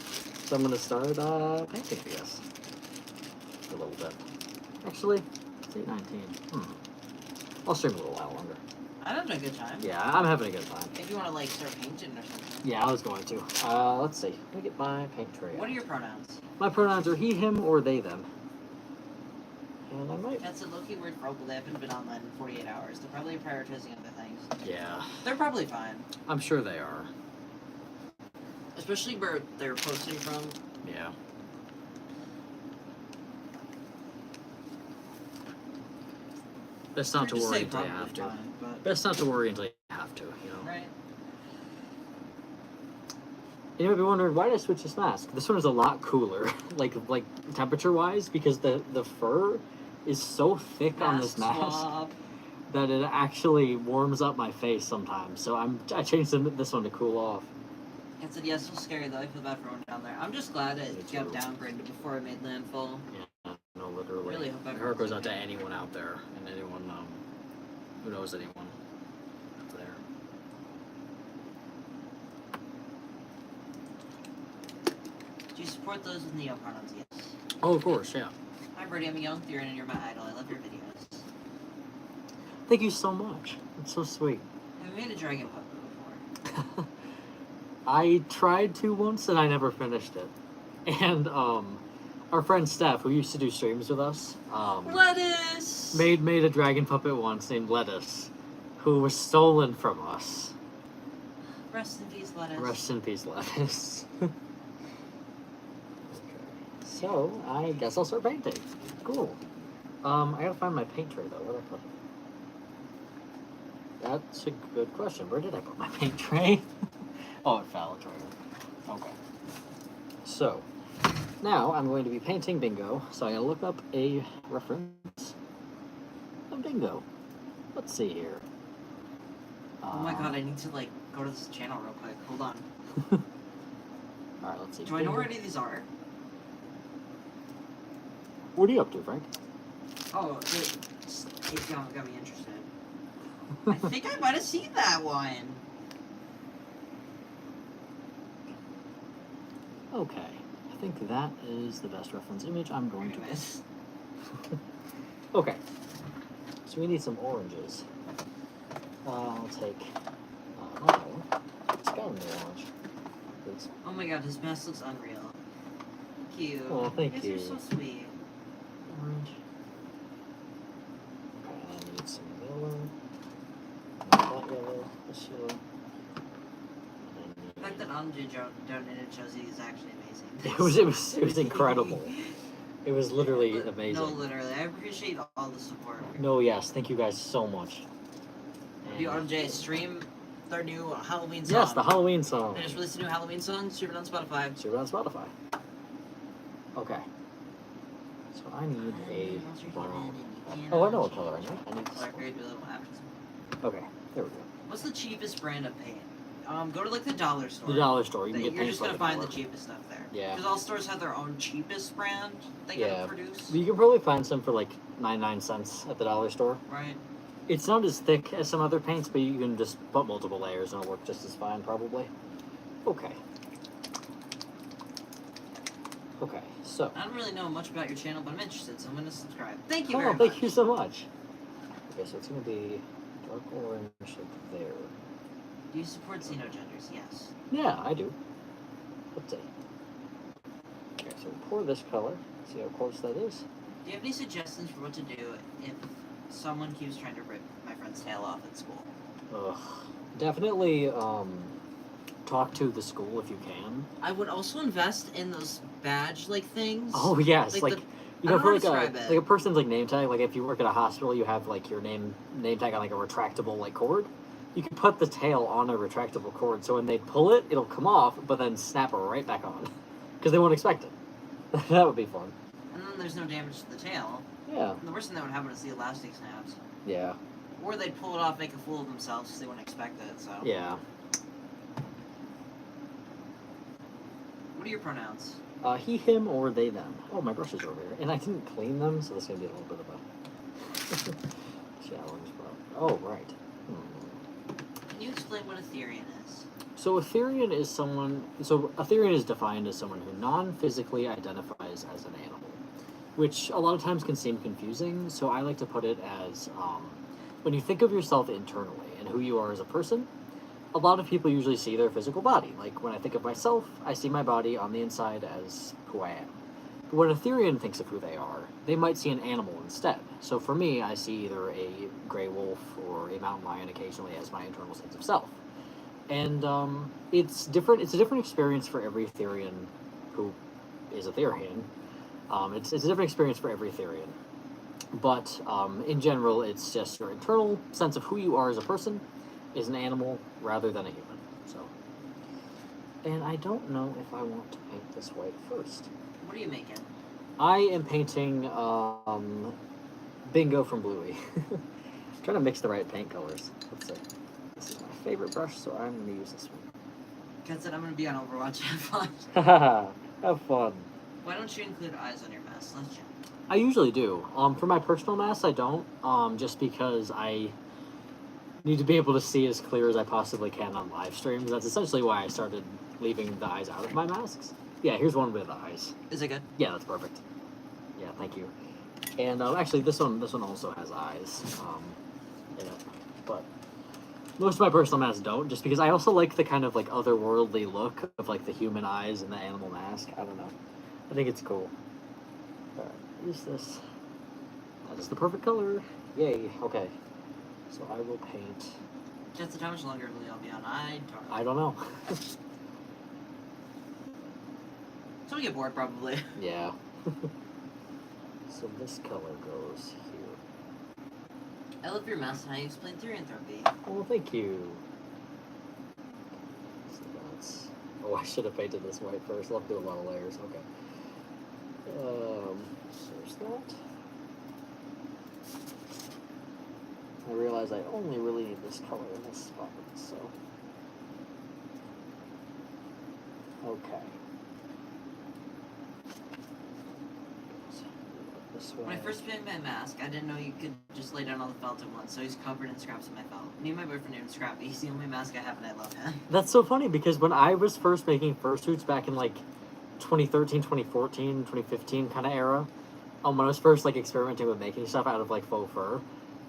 So I'm gonna start painting, I guess. A little bit. Actually, it's 8:19. I'll stream a little while longer. I'm having a good time. Yeah, I'm having a good time. If you want to like start painting or something. Yeah, I was going to. Let's see. Let me get my paint tray. What are your pronouns? My pronouns are he, him, or they, them. And I might. That's a low-key word for Opal. They haven't been online in 48 hours. They're probably prioritizing other things. Yeah, They're probably fine. I'm sure they are. Especially where they're posting from. Yeah. Best not Or to just worry say until you probably have to. fine, but... Best not to worry until you have to, you know. Right. You might be wondering, why did I switch this mask? This one is a lot cooler, like temperature-wise, because the fur is so thick on this mask swab. that it actually warms up my face sometimes. So I changed this one to cool off. It said, yeah, so scary though. I feel bad for everyone down there. I'm just glad Me it got too. downgraded before it made landfall. Yeah, no, literally. Really hope My heart everyone's goes out to okay. anyone out there, and anyone who knows anyone there. you support those with Neo pronouns? Yes. Oh, of course, yeah. Hi, Birdie. I'm a young Theron, and you're my idol. I love your videos. Thank you so much. It's so sweet. Have you made a dragon puppet before? I tried to once and I never finished it. And our friend Steph, who used to do streams with us, Lettuce. made a dragon puppet once named Lettuce, who was stolen from us. Rest in peace, Lettuce. Rest in peace, Lettuce. Okay. So I guess I'll start painting. Cool. I gotta find my paint tray though. Where did I put it? That's a good question. Where did I put my paint tray? Oh, it fell. It's right here. Okay. So, now I'm going to be painting Bingo. So I gotta look up a reference of Bingo. Let's see here. Oh my god, I need to like go to this channel real quick. Hold on. Alright, let's see. Do I know where any of these are? What are you up to, Frank? Oh, it's got me interested. I think I might have seen that one. Okay. I think that is the best reference image I'm going to Anyways. Okay. So we need some oranges. I'll take Skyrim orange. Please. Oh my god, his mask looks unreal. Thank you. Oh, thank you. you. Guys are so sweet. Orange. Okay, and I need some yellow. Not that yellow. This yellow. And The I fact that Andre donated Josie is actually amazing. It was incredible. It was literally amazing. No, literally. I appreciate all the support. No, yes, thank you guys so much. Do RJ stream their new Halloween song? Yes, the Halloween song. They just released a new Halloween song. Stream it on Spotify. Stream it on Spotify. Okay. So I need a brown. Oh, I know what color I need. I need this one. Okay, there we go. What's the cheapest brand of paint? Go to like the dollar store. The dollar store. You can get You're paint just for gonna like find the $1. cheapest stuff there. Yeah. Because all stores have their own cheapest brand they Yeah. gotta produce. You can probably find some for like 99 cents at the dollar store. Right. It's not as thick as some other paints, but you can just put multiple layers and it'll work just as fine, probably. Okay. Okay, so. I don't really know much about your channel, but I'm interested, so I'm gonna subscribe. Thank you Oh, very much. thank you so much. Okay, so it's gonna be dark orange like there. Do you support xenogenders? Yes. Yeah, I do. Let's see. Okay, so we'll pour this color. See how close that is. Do you have any suggestions for what to do if someone keeps trying to rip my friend's tail off at school? Ugh. Definitely talk to the school if you can. I would also invest in those badge-like things. Oh yes, like the- you I know, don't for know like how to a describe it. like a person's like name tag. Like if you work at a hospital, you have like your name tag on like a retractable like cord. You can put the tail on a retractable cord, so when they pull it, it'll come off, but then snap it right back on, because they won't expect it. That would be fun. And then there's no damage to the tail. Yeah. And the worst thing that would happen is the elastic snaps. Yeah. Or they'd pull it off, make a fool of themselves because they wouldn't expect it, so. Yeah. What are your pronouns? He, him, or they, them. Oh, my brushes are over here, and I didn't clean them, so this is gonna be a little bit of a challenge. But oh, right. Can you explain what Ethereum is? So Ethereum is someone. So Ethereum is defined as someone who non-physically identifies as an animal, which a lot of times can seem confusing. So I like to put it as when you think of yourself internally and who you are as a person. A lot of people usually see their physical body. Like when I think of myself, I see my body on the inside as who I am. But when Ethereum thinks of who they are, they might see an animal instead. So for me, I see either a gray wolf or a mountain lion occasionally as my internal sense of self. And it's different. It's a different experience for every Ethereum who is Ethereum. It's a different experience for every Ethereum. But in general, it's just your internal sense of who you are as a person is an animal rather than a human. So, and I don't know if I want to paint this white first. What are you making? I am painting Bingo from Bluey. Trying to mix the right paint colors. Let's see. This is my favorite brush, so I'm going to use this one. Ken said I'm going to be on Overwatch. Have fun. Haha, have fun. Why don't you include eyes on your mask? Let's check. I usually do. For my personal masks, I don't. Just because I need to be able to see as clear as I possibly can on live streams. That's essentially why I started leaving the eyes out of my masks. Yeah, here's one with eyes. Is it good? Yeah, that's perfect. Yeah, thank you. And actually, this one also has eyes in it, but most of my personal masks don't, just because I also like the kind of like otherworldly look of like the human eyes and the animal mask. I don't know. I think it's cool. Alright, use this. That is the perfect color. Yay. Okay. So I will paint. Just how much longer will y'all be on? I don't know. So we get bored, probably. Yeah. So this color goes here. I love your mask and how you explain Therianthropy. Oh, thank you. So that's... Oh, I should have painted this white first. I'll have to do a lot of layers. Okay. There's that. I realize I only really need this color in this spot, so... Okay. This way. When I first painted my mask, I didn't know you could just lay down all the felt at once, so he's covered in scraps of my felt. Me and my boyfriend named Scrappy. He's the only mask I have, and I love him. That's so funny, because when I was first making fursuits back in, like, 2013, 2014, 2015 kind of era, when I was first, like, experimenting with making stuff out of, like, faux fur,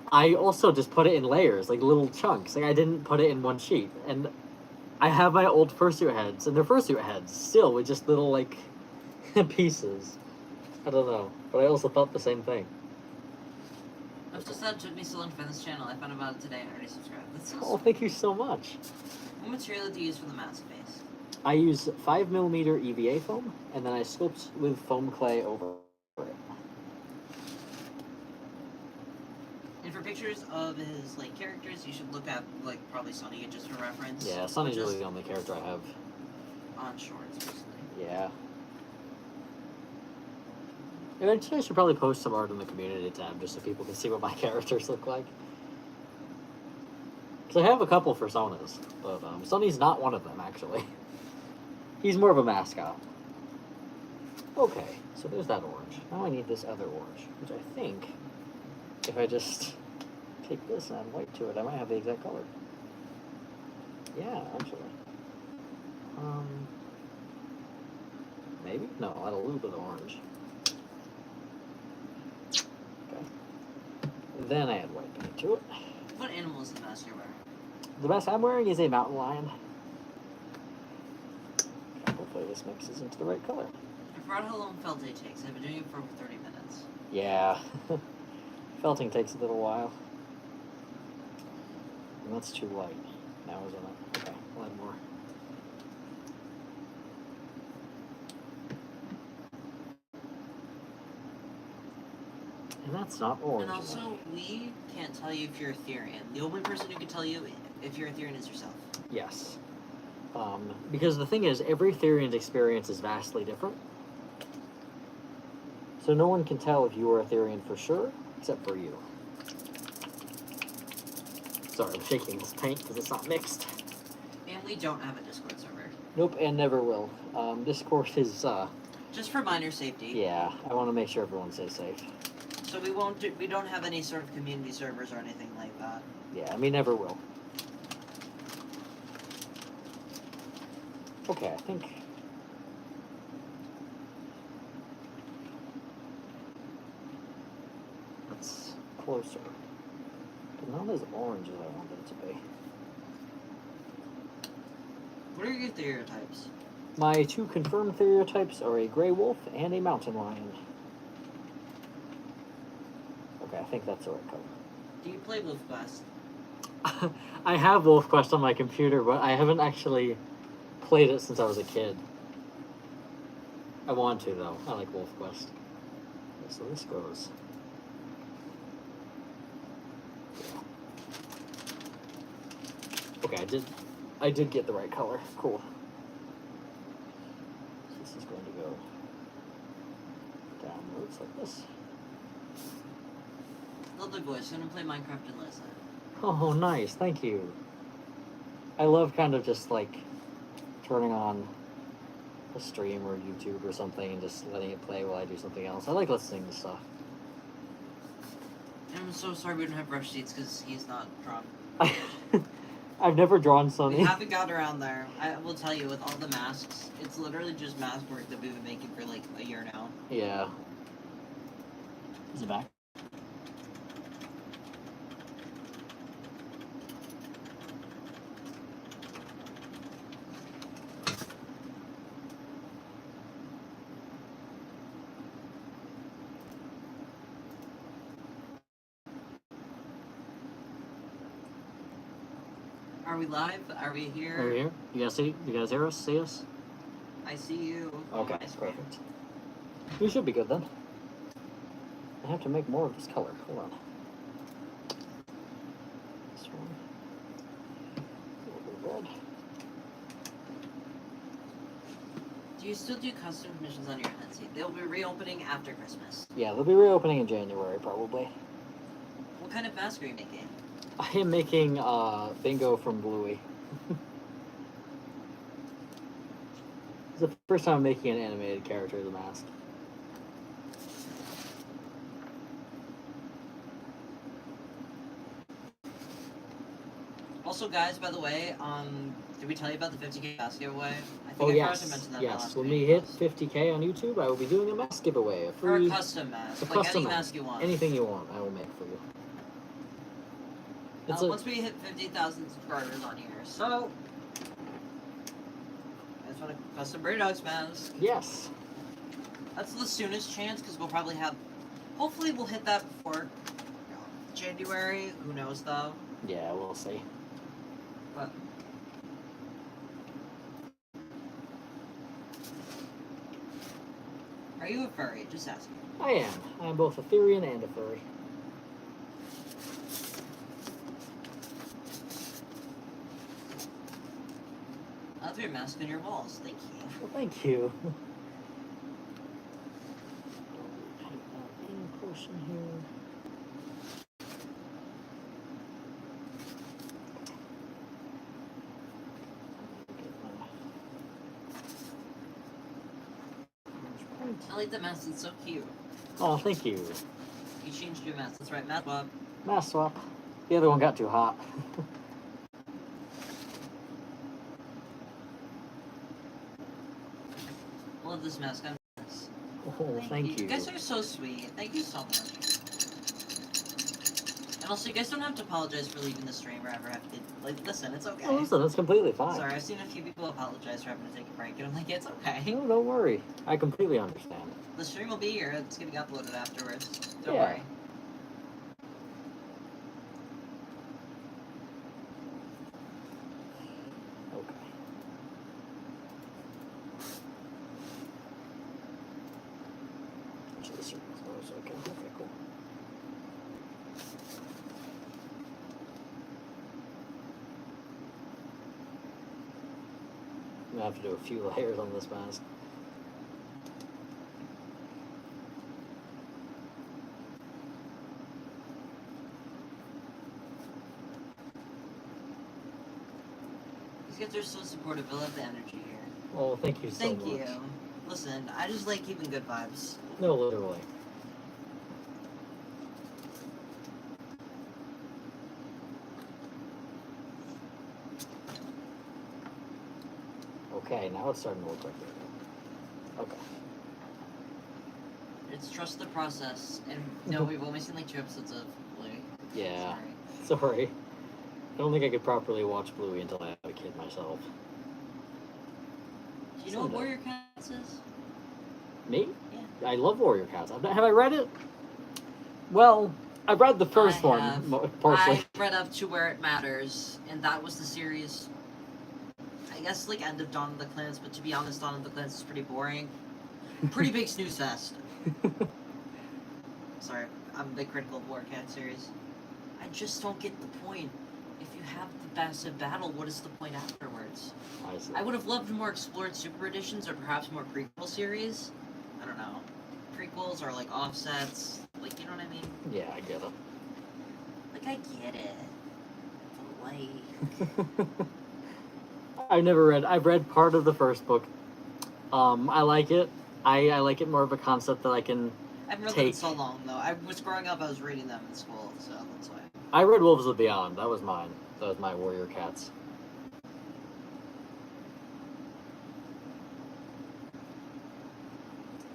I also just put it in layers, like, little chunks. Like, I didn't put it in one sheet. And I have my old fursuit heads, and they're fursuit heads, still, with just little, like, pieces. I don't know, but I also thought the same thing. I'm so sad it took me so long to find this channel. I found about it today and already subscribed. That's so Oh, sweet. thank you so much. What material do you use for the mask base? I use 5mm EVA foam, and then I sculpt with foam clay over it. And for pictures of his like characters, you should look at like probably Sunny just for reference. Yeah, Sunny's really the only character I have. On shorts, basically. Yeah. Eventually, I should probably post some art in the community tab just so people can see what my characters look like. Because I have a couple personas, but Sunny's not one of them, actually. He's more of a mascot. Okay, so there's that orange. Now I need this other orange, which I think, if I just take this and add white to it, I might have the exact color. Yeah, actually. Maybe? No, I'll add a little bit of orange. Okay. Then I add white paint to it. What animal is the mask you're wearing? The mask I'm wearing is a mountain lion. Hopefully this mixes into the right color. I forgot how long felt day takes. I've been doing it for over 30 minutes. Yeah. Felting takes a little while. And that's too light. Now isn't it? Okay, we'll add more. And that's not orange. And also, we can't tell you if you're a Therian. The only person who can tell you if you're a Therian is yourself. Yes. Because the thing is, every Therian's experience is vastly different. So no one can tell if you are a Therian for sure, except for you. Sorry, I'm shaking this paint because it's not mixed. And we don't have a Discord server. Nope, and never will. Discord is, Just for minor safety. yeah, I want to make sure everyone stays safe. So we don't have any sort of community servers or anything like that. Yeah, I mean, never will. Okay, I think... That's closer. But not as orange as I wanted it to be. What are your stereotypes? My two confirmed stereotypes are a gray wolf and a mountain lion. Okay, I think that's the right color. Do you play Wolf Quest? I have WolfQuest on my computer, but I haven't actually played it since I was a kid. I want to, though. I like WolfQuest. Okay, so this goes... Yeah. Okay, I did get the right color. Cool. So this is going to go downwards like this. Lovely voice. I'm gonna play Minecraft and listen. Oh, nice. Thank you. I love kind of just, like, turning on a stream or YouTube or something and just letting it play while I do something else. I like listening to stuff. And I'm so sorry we don't have rush seats because he's not drunk. I've never drawn We Sunny. haven't got around there. I will tell you, with all the masks, it's literally just mask work that we've been making for like a year now. Yeah. Is it back? Are we live? Are we here? Are we here? You guys see? You guys hear us? See us? I see you. Okay, on my screen. perfect. We should be good then. I have to make more of this color. Hold on. This one. A little bit of red. Do you still do custom missions on your Etsy? They'll be reopening after Christmas. Yeah, they'll be reopening in January probably. What kind of mask are you making? I am making Bingo from Bluey. It's the first time I'm making an animated character as a mask. Also, guys, by the way, did we tell you about the 50K mask giveaway? I think Oh I forgot to yes, mention that in the yes. last When video. we hit 50K on YouTube, I will be doing a mask giveaway. A For a free, custom mask, a like custom any mask you want. anything you want, I will make for you. It's Once we hit 50,000 subscribers on here, so I just want a custom Bird Dogs mask. yes. That's the soonest chance because we'll probably have. Hopefully, we'll hit that before January. Who knows though? Yeah, we'll see. But are you a furry? Just asking. I am. I'm both a Therian and a furry. I'll have your mask on your walls. Thank you. Well, thank you. In person here. I like the mask. It's so cute. Oh, thank you. You changed your mask. That's right, Matt Bob. Mask swap. The other one got too hot. I love this mask. I'm this. Oh, thank you. You guys are so sweet. Thank you so much. And also, you guys don't have to apologize for leaving the stream or ever have to. Like, listen, it's okay. Oh, listen, that's completely fine. Sorry, I've seen a few people apologize for having to take a break, and I'm like, it's okay. No, don't worry. I completely understand. The stream will be here. It's getting uploaded afterwards. Don't Yeah. worry. Okay. Actually, this circle's close. Okay, cool. I'm gonna have to do a few layers on this mask. These guys are so supportive. I love the energy here. Oh, thank you so Thank much. you. Listen, I just like keeping good vibes. No, literally. Okay, now it's starting to look like it. Okay. It's trust the process. And no, we've only seen like 2 episodes of Bluey. Yeah. Sorry. Sorry. I don't think I could properly watch Bluey until I have a kid myself. Do you know what Someday. Warrior Cats is? Me? Yeah. I love Warrior Cats. Have I read it? Well, I've read the first I one, have. partially. I read up to where it matters, and that was the series. I guess like end of Dawn of the Clans, but to be honest, Dawn of the Clans is pretty boring. Pretty big snooze fest. Sorry, I'm a big critical of Warrior Cat series. I just don't get the point. If you have the massive battle, what is the point afterwards? I see. I would have loved more explored super editions or perhaps more prequel series. I don't know. Prequels or like offsets. Like, you know what I mean? Yeah, I get it. Like, I get it. But like. I've read part of the first book. I like it. I like it more of a concept that I can I haven't read them in so long, though. I was growing up, I was reading them in school, so that's why. I read Wolves of the Beyond. That was mine. That was my Warrior Cats.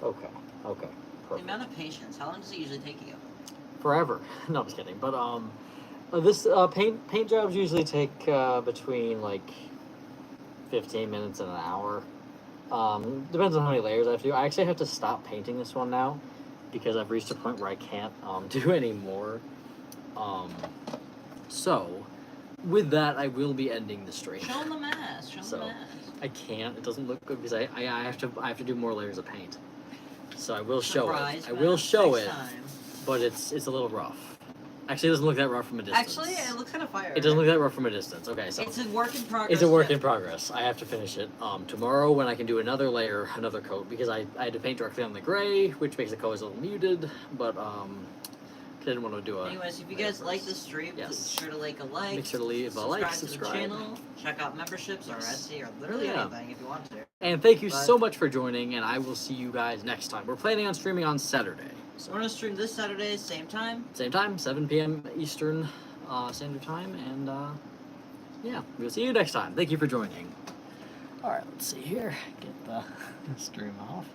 Okay. Okay. The Perfect. amount of patience. How long does it usually take you? Forever. No, I'm just kidding. But this paint jobs usually take between like 15 minutes and an hour. Depends on how many layers I have to do. I actually have to stop painting this one now because I've reached a point where I can't do any more. So with that, I will be ending the stream. Show them the mask. Show them So, the mask. I can't. It doesn't look good because I have to do more layers of paint. So I will show Surprise it. I will mask show next it, time. but it's a little rough. Actually, it doesn't look that rough from a distance. Actually, it looks kind of fire. It doesn't look that rough from a distance. Okay, so It's a work in progress. it's a work in progress. I have to finish it tomorrow when I can do another layer, another coat, because I had to paint directly on the gray, which makes the colors a little muted. But didn't want to do a. Anyways, if you guys like this stream, Yes. please be sure to like a like. Make sure to leave a like, subscribe. to the channel. Check out memberships or Yes. Etsy or literally Yeah. anything if you want to. And thank you But- so much for joining, and I will see you guys next time. We're planning on streaming on Saturday. So we're gonna stream this Saturday, same time. Same time, 7 p.m. Eastern Standard Time, and yeah, we'll see you next time. Thank you for joining. All right, let's see here. Get the stream off.